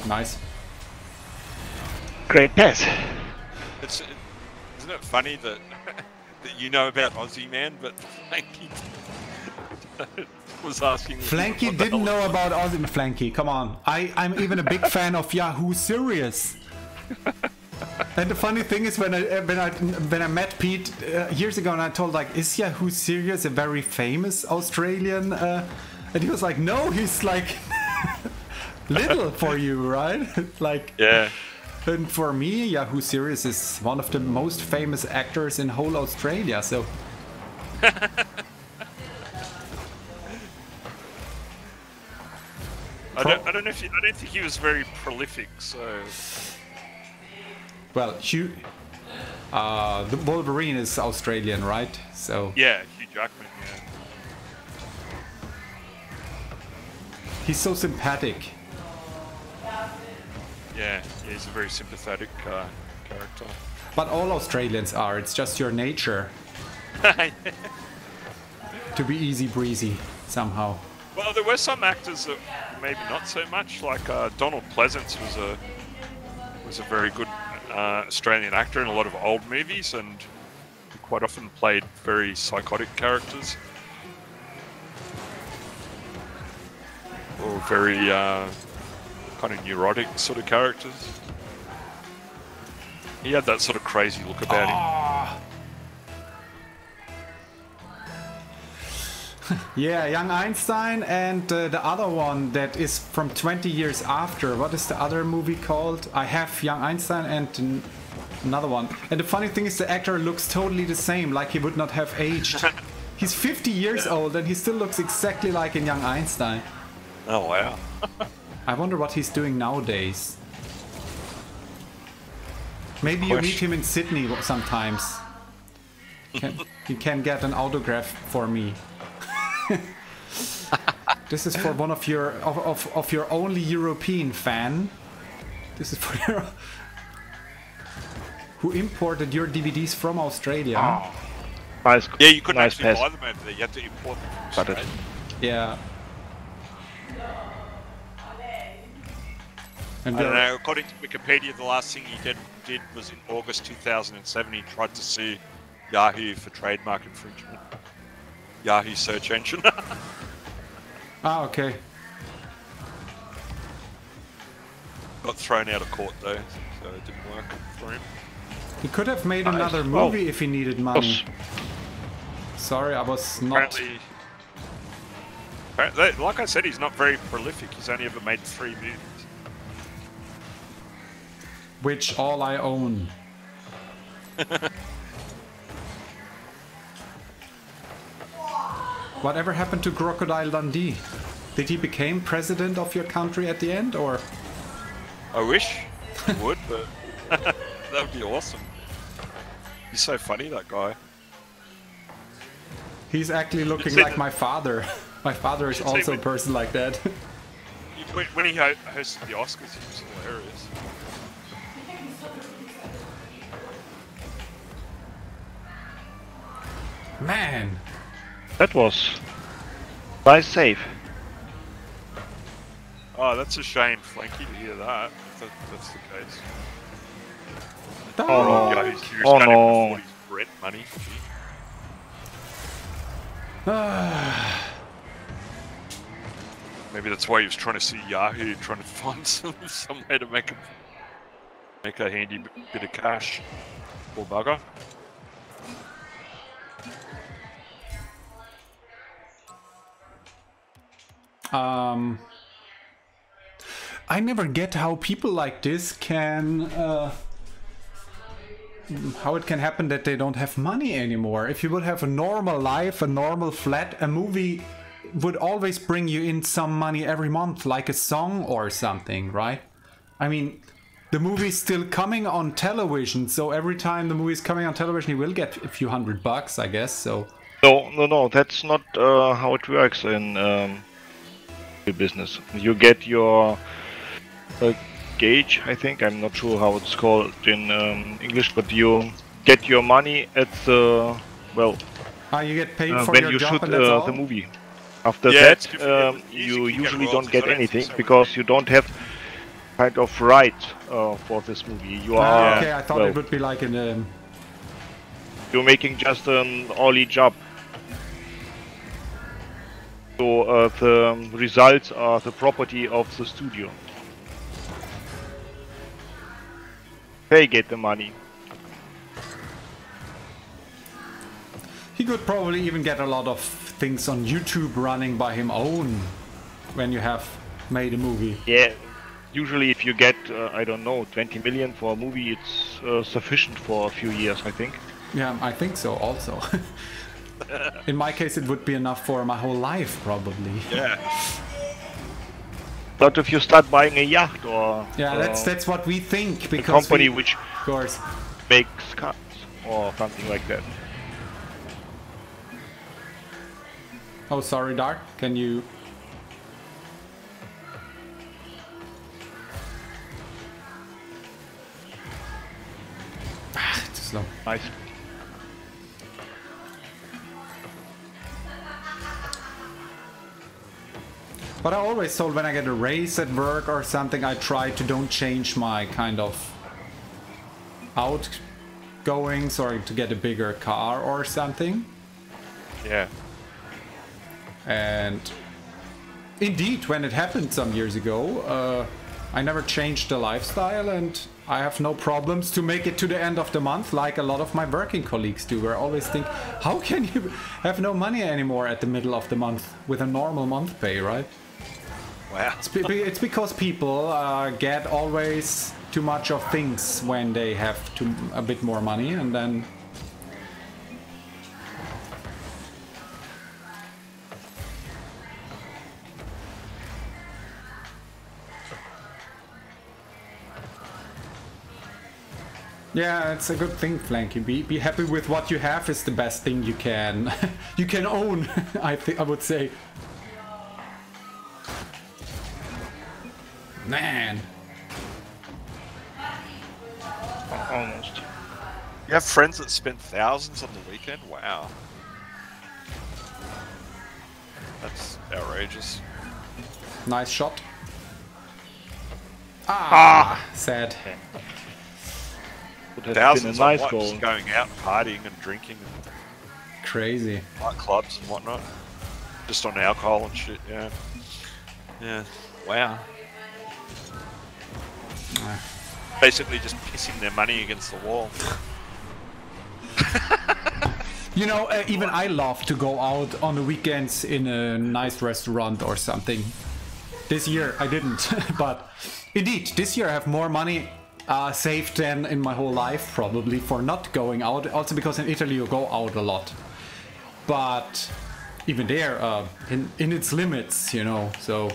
Nice. Great pass. Isn't it funny that that you know about Aussie Man, but Flanky was asking. Flanky didn't know about Aussie. Flanky, come on! I'm even a big fan of Yahoo Serious. And the funny thing is, when I met Pete years ago, and I told, like, is Yahoo Serious a very famous Australian? And he was like, no, he's like little for you, right? Like, yeah. And for me, Yahoo Serious is one of the most famous actors in whole Australia. So. I don't think he was very prolific. So. Well, the Wolverine is Australian, right? So. Yeah, Hugh Jackman. Yeah. He's so sympathetic. Yeah, he's a very sympathetic character. But all Australians are. It's just your nature to be easy breezy somehow. Well, there were some actors that maybe not so much. Like Donald Pleasance was a very good Australian actor in a lot of old movies, and he quite often played very psychotic characters or very kind of neurotic sort of characters. He had that sort of crazy look about him. Yeah, Young Einstein, and the other one that is from 20 years after. What is the other movie called? I have Young Einstein and another one. And the funny thing is, the actor looks totally the same, like he would not have aged. He's 50 years old and he still looks exactly like in Young Einstein. Oh, wow. I wonder what he's doing nowadays. Maybe you meet him in Sydney sometimes. You can get an autograph for me. This is for one of your only European fan. This is for your who imported your DVDs from Australia. Oh. Nice. Yeah, you couldn't nice actually pass. buy them over there. You had to import them from Australia. Yeah. And I don't know, according to Wikipedia, the last thing he did was in August 2007. He tried to sue Yahoo for trademark infringement. Yahoo search engine. Ah, okay. Got thrown out of court though, so it didn't work for him. He could have made another movie if he needed money. Sorry, I was not... Apparently, like I said, he's not very prolific. He's only ever made 3 movies. Which all I own. Whatever happened to Crocodile Dundee? Did he become president of your country at the end, or? I wish he would, but that would be awesome. He's so funny, that guy. He's actually looking like my father. My father is also a person like that. When he hosted the Oscars, he was hilarious. Man! That was nice save. Oh, that's a shame, Flanky, to hear that. If that's the case. Oh, yeah, he's oh done no. it before his rent money. Maybe that's why he was trying to see Yahoo, trying to find some way to make a handy bit of cash. Poor bugger. I never get how people like this can how it can happen that they don't have money anymore. If you would have a normal life, a normal flat, a movie would always bring you in some money every month, like a song or something, right? I mean, the movie's still coming on television, so every time the movie's coming on television, you will get a few $100, I guess. So No, that's not how it works in the business. You get your gauge, I think. I'm not sure how it's called in English, but you get your money at the, well, you get paid for when your you job shoot and that's all? the movie. After Yeah, that, it's different. With music, you you get usually don't royalties. get I don't think anything so with because music. you don't have kind of right for this movie. You are Okay, I thought well, it would be like in a... you're making just an early job. So the results are the property of the studio. They get the money. He could probably even get a lot of things on YouTube running by him own when you have made a movie. Yeah, usually if you get, I don't know, 20 million for a movie, it's sufficient for a few years, I think. Yeah, I think so also. In my case, it would be enough for my whole life, probably. Yeah. But if you start buying a yacht or Yeah, that's what we think, a because company we, which of course. makes cars or something like that. Oh, sorry, Dark. Can you... Too slow. Nice. But I always told when I get a raise at work or something, I try to don't change my kind of outgoings or to get a bigger car or something. Yeah. And indeed, when it happened some years ago, I never changed the lifestyle and I have no problems to make it to the end of the month like a lot of my working colleagues do. Where I always think, how can you have no money anymore at the middle of the month with a normal month pay, right? Wow. It's because people get always too much of things when they have a bit more money, and then... Yeah, it's a good thing, Flanky. Be happy with what you have is the best thing you can you can own. I would say. Man. Almost. You have friends that spend thousands on the weekend? Wow. That's outrageous. Nice shot. Ah! Sad. Would have Thousands been a nice on what? goal. Just going out and partying and drinking and Crazy. nightclubs and whatnot. Just on alcohol and shit, yeah. Yeah. Wow. Basically just pissing their money against the wall. You know, even I love to go out on the weekends in a nice restaurant or something. This year I didn't, but indeed, this year I have more money saved than in my whole life, probably, for not going out. Also because in Italy you go out a lot. But even there, in its limits, you know, so...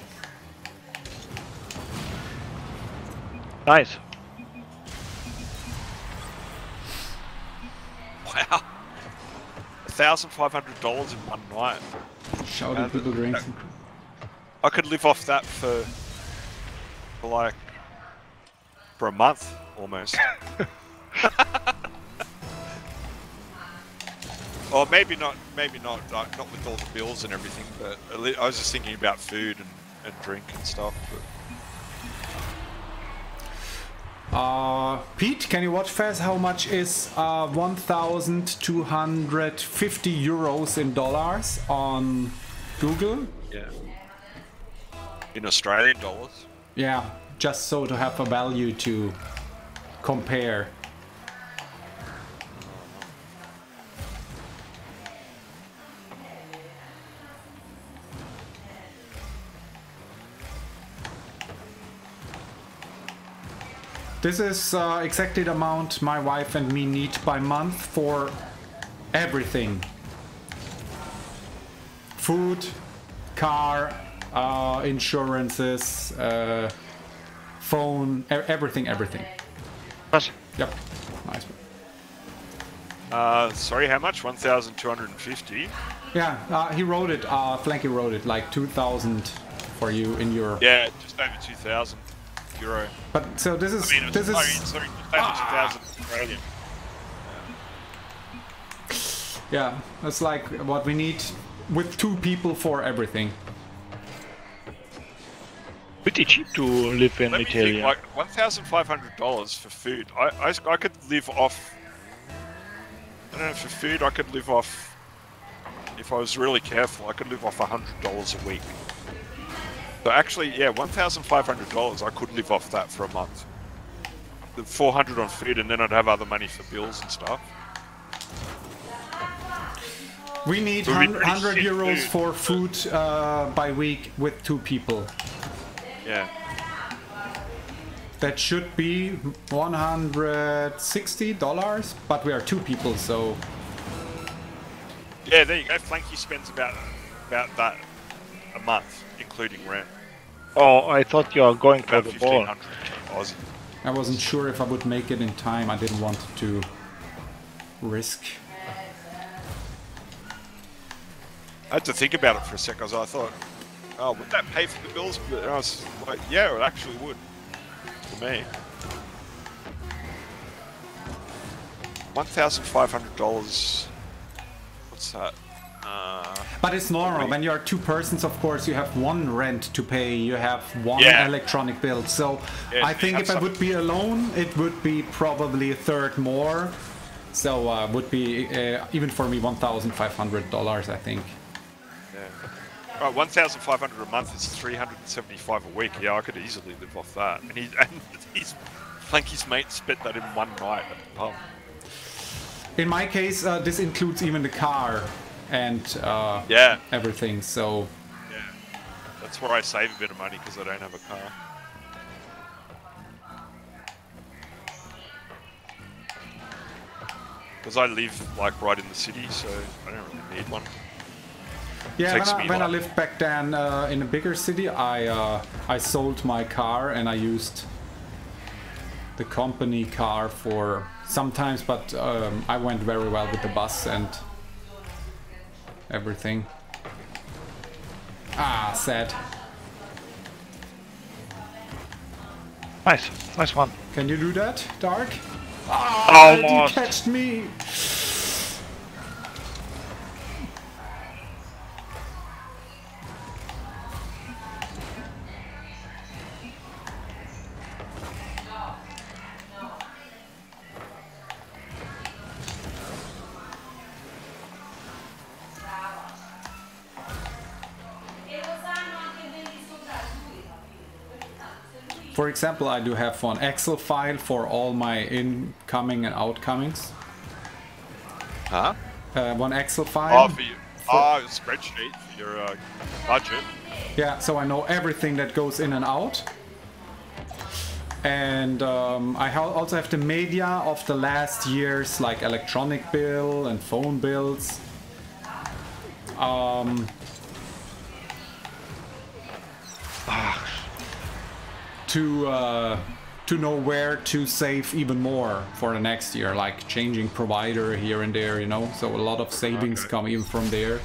Nice. Wow. $1,500 in one night. Shouting people drinks. I could live off that for like for a month almost. Or maybe not like, not with all the bills and everything, but I was just thinking about food and drink and stuff. But... Pete, can you watch fast? How much is 1,250 euros in dollars on Google? Yeah. In Australian dollars? Yeah, just so to have a value to compare. This is exactly the amount my wife and me need by month for everything. Food, car, insurances, phone, everything. Nice. Yep. Nice. Sorry, how much? 1,250. Yeah, he wrote it. Flanky wrote it like 2,000 for you in your. Yeah, just over 2,000 euro. But so this is I mean, this is. sorry, just over 2,000 Australian. Yeah, that's like what we need with 2 people for everything. Pretty cheap to live in Let me Italy. think, like $1,500 for food. I could live off. I don't know, for food I could live off. If I was really careful, I could live off $100 a week. So actually, yeah, $1,500. I could live off that for a month. The 400 on food, and then I'd have other money for bills and stuff. We need So it'd be 100 pretty euros shit for food by week with 2 people. Yeah. That should be $160, but we are 2 people, so Yeah, there you go. Flanky spends about that a month, including rent. Oh, I thought you are going for About the ball. 1,500 Aussie. I wasn't sure if I would make it in time. I didn't want to risk. I had to think about it for a sec, because I thought, oh, would that pay for the bills? But I was like, yeah, it actually would. For me. $1,500. What's that? But it's normal. When you are 2 persons, of course, you have 1 rent to pay. You have 1 Yeah. electronic bill. So Yeah, I so think you if have I would be alone, it would be probably a third more. So would be even for me $1,500. I think. Yeah. Right, 1,500 a month is 375 a week. Yeah, I could easily live off that. And Flanky's mate spent that in one night at the pub. In my case, this includes even the car and Yeah. everything. So Yeah. That's where I save a bit of money, because I don't have a car. Because I live like right in the city, so I don't really need one. yeah, Takes me when I like- lived back then in a bigger city, I sold my car and I used the company car for sometimes, but I went very well with the bus and everything. Ah, sad. Nice, nice one. Can you do that, Dark? Ah, you Almost. catched me. For example, I do have one Excel file for all my incoming and outcomings. Huh? One Excel file. Oh, for you. Oh, a spreadsheet for your budget. Yeah, so I know everything that goes in and out. And I also have the media of the last year's like electronic bill and phone bills. To know where to save even more for the next year, like changing provider here and there, you know. So a lot of savings Okay. come even from there.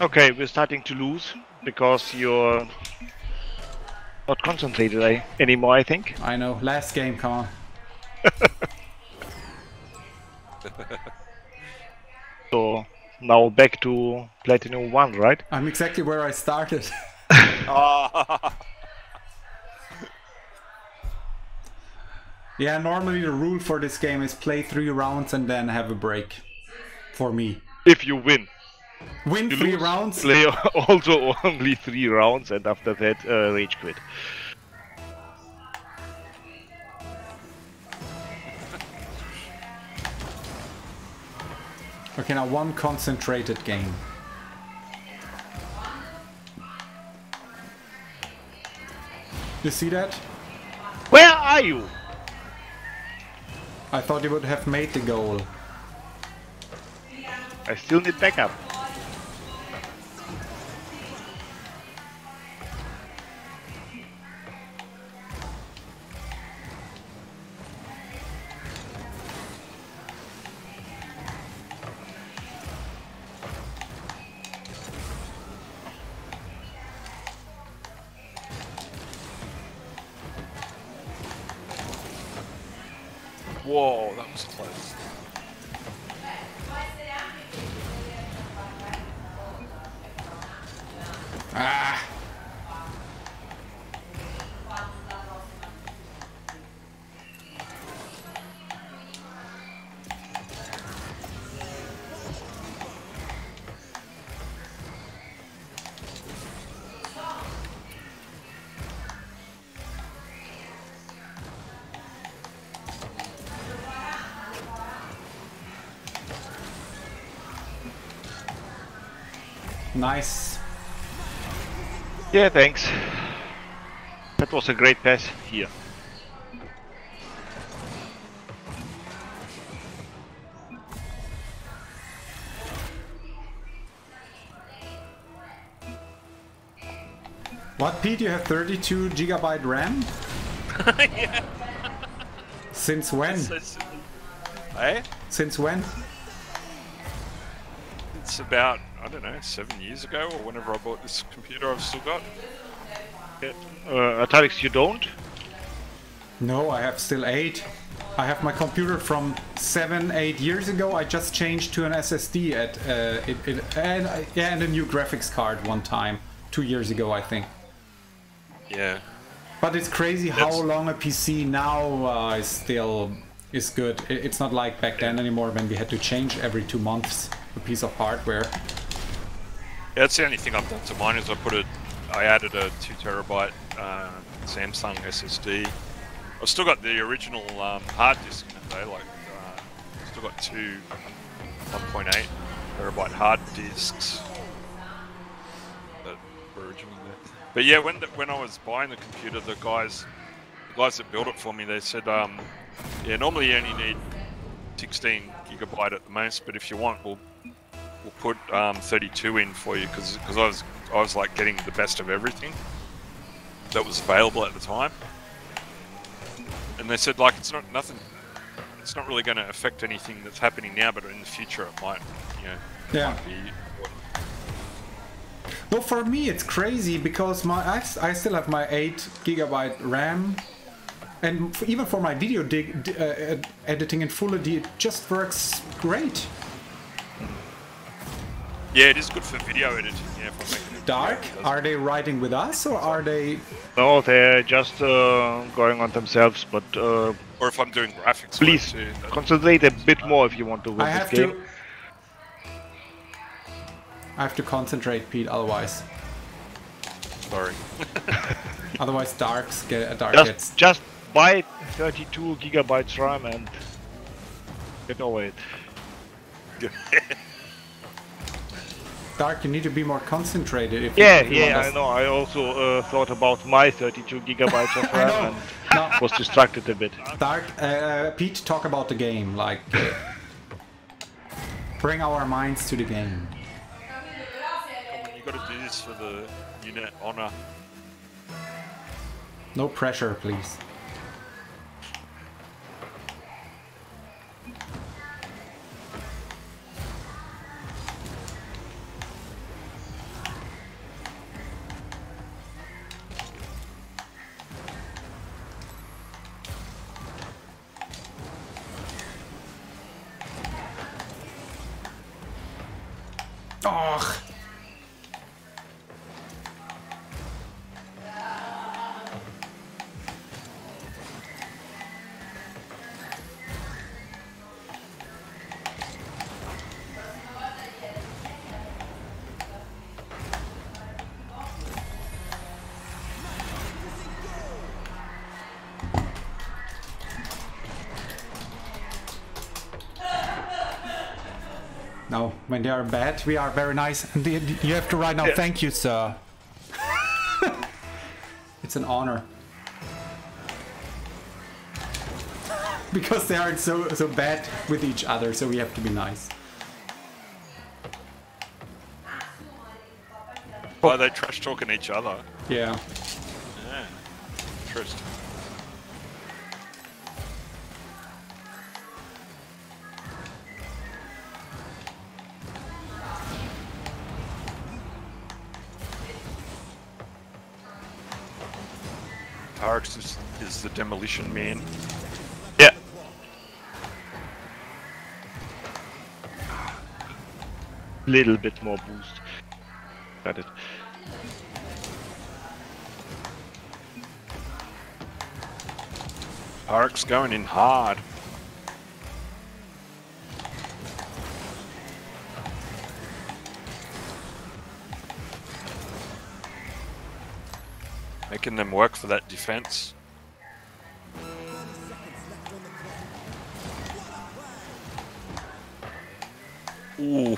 Okay, we're starting to lose because you're not concentrated anymore, I think. I know. Last game, come on. So now back to Platinum 1, right? I'm exactly where I started. Oh. Yeah, normally the rule for this game is play 3 rounds and then have a break. For me. If you win. Win You 3 lose, rounds? play also only 3 rounds, and after that rage quit. Okay, now one concentrated game. You see that? are you? I thought you would have made the goal. I still need backup. Whoa, that was close. Ah! Nice. Yeah, thanks. That was a great pass here. What, Pete? You have 32 GB RAM? Yeah. Since when? Hey? Since when? It's about, I don't know, 7 years ago or whenever I bought this computer I've still got. Yeah. Atalix, you don't? No, I have still 8. I have my computer from 7-8 years ago. I just changed to an SSD and a new graphics card one time, 2 years ago, I think. Yeah. But it's crazy how long a PC now is good. It's not like back then anymore when we had to change every 2 months a piece of hardware. Yeah, that's the only thing I've done to mine is I added a 2 terabyte Samsung SSD. I've still got the original hard disk in it though, like still got 2 1.8 terabyte hard disks that were originally there. But yeah, when I was buying the computer, the guys that built it for me, they said, yeah, normally you only need 16 gigabyte at the most, but if you want, we'll put 32 in for you because I was like getting the best of everything that was available at the time. And they said like it's not really going to affect anything that's happening now, but in the future it might, might be. Well, for me it's crazy because I still have my 8 GB RAM, and even for my video editing in Full HD, it just works great. Yeah, it is good for video editing. Yeah, if I'm making Dark, are they riding with us or are they? No, they're just going on themselves, but or if I'm doing graphics, please too, concentrate a bit more if you want to win this game. I have to concentrate, Pete, otherwise. Sorry. Otherwise Dark gets... Just buy 32 gigabytes RAM and get over it. Dark, you need to be more concentrated. If I know. I also thought about my 32 gigabytes of RAM and was distracted a bit. Dark, Pete, talk about the game. Like, bring our minds to the game. You got to do this for the NewNet honor. No pressure, please. Oh. No, when they are bad, we are very nice. And you have to write now, thank you, sir. It's an honor. because they aren't so bad with each other, so we have to be nice. Why are they trash talking each other? Yeah. Yeah. Interesting. Tarx is the demolition man. Yeah. Little bit more boost. Got it. Tarx going in hard. Making them work for that defense. Ooh.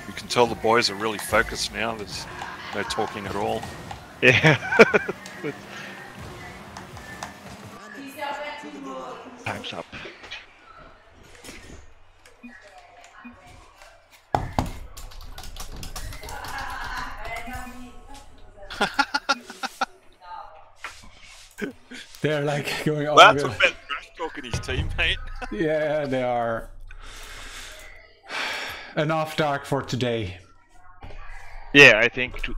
You can tell the boys are really focused now. There's no talking at all. Yeah. Time's up. They're like going on. Well, that's about trash talking his teammate. Yeah, they are. Enough dark for today. Yeah, I think too.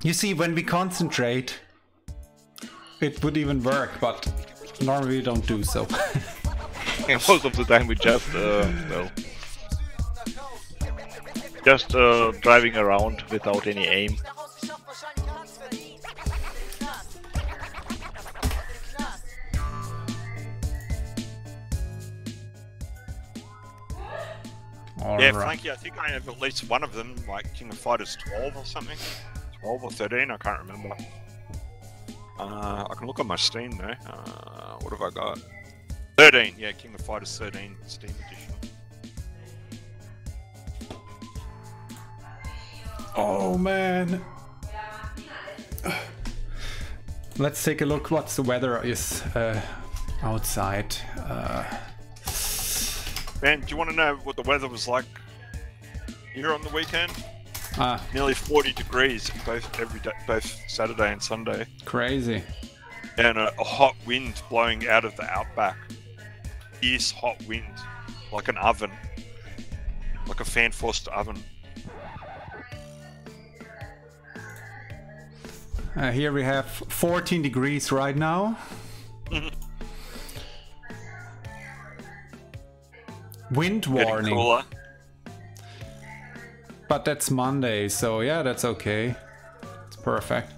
You see, when we concentrate, it would even work, but normally we don't do so. And most of the time we just, well, just driving around without any aim. Yeah, Frankie, I think I have at least one of them, like King of Fighters 12 or something. 12 or 13, I can't remember. I can look on my Steam though. What have I got? 13, yeah, King of Fighters 13 Steam edition. Oh man. Let's take a look what the weather is outside. Man, do you want to know what the weather was like here on the weekend? Ah, Nearly 40 degrees every day, both Saturday and Sunday. crazy. And a hot wind blowing out of the outback. Fierce hot wind, like an oven. Like a fan-forced oven. Here we have 14 degrees right now. Wind Getting warning. cooler. But that's Monday, so yeah, that's okay. It's perfect.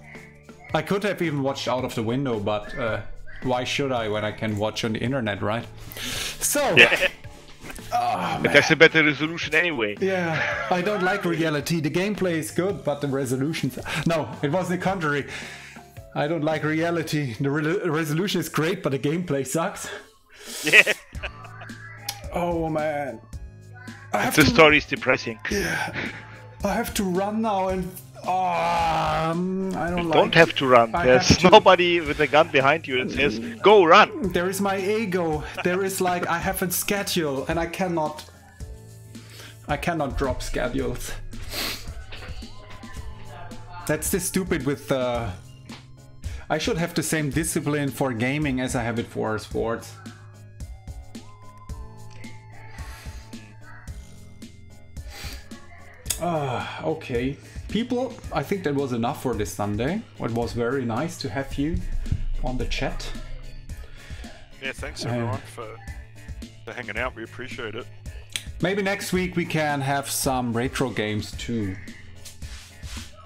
I could have even watched out of the window, but why should I when I can watch on the internet, right? So, Yeah. oh, It has a better resolution anyway. yeah, I don't like reality. The gameplay is good, but the resolutions... No, it was the contrary. I don't like reality. The resolution is great, but the gameplay sucks. Yeah. Oh man. The story is depressing. Yeah. I have to run now and... I don't like... Don't have to run. I There's have to. nobody with a gun behind you that says, go run. There is my ego. There is like, I have a schedule and I cannot drop schedules. That's the stupid with I should have the same discipline for gaming as I have it for sports. Okay. People, I think that was enough for this Sunday. It was very nice to have you on the chat. Yeah, thanks everyone for hanging out. We appreciate it. Maybe next week we can have some retro games too.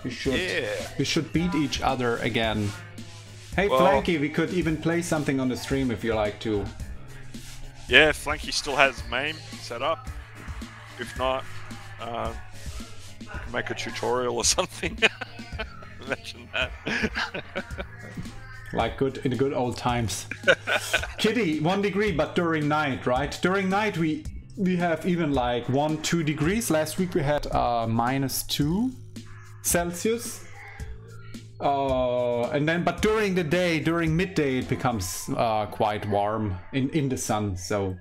We should beat each other again. Hey, Well- Flanky, we could even play something on the stream if you like to. Yeah, Flanky still has MAME set up. If not, we can make a tutorial or something. Imagine that. like in the good old times. Kitty, 1 degree, but during night, right? During night we have even like 1-2 degrees. Last week we had -2 Celsius. And then, but during the day, during midday, it becomes quite warm in the sun. So,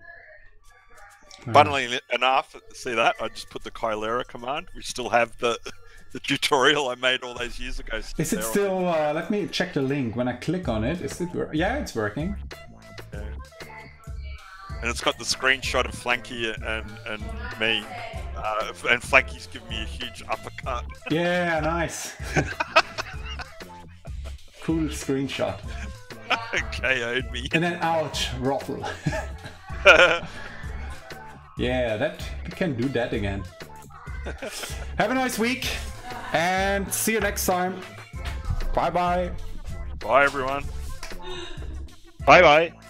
funnily enough, see that? I just put the Chimera command. We still have the tutorial I made all those years ago. Is it still? Let me check the link. When I click on it, is it? Yeah, it's working. Yeah. And it's got the screenshot of Flanky and me, and Flanky's giving me a huge uppercut. Yeah, nice. Cool screenshot. KO'd me. And then ouch, ruffle. Yeah, that we can do that again. Have a nice week and see you next time. Bye bye. Bye everyone. Bye bye.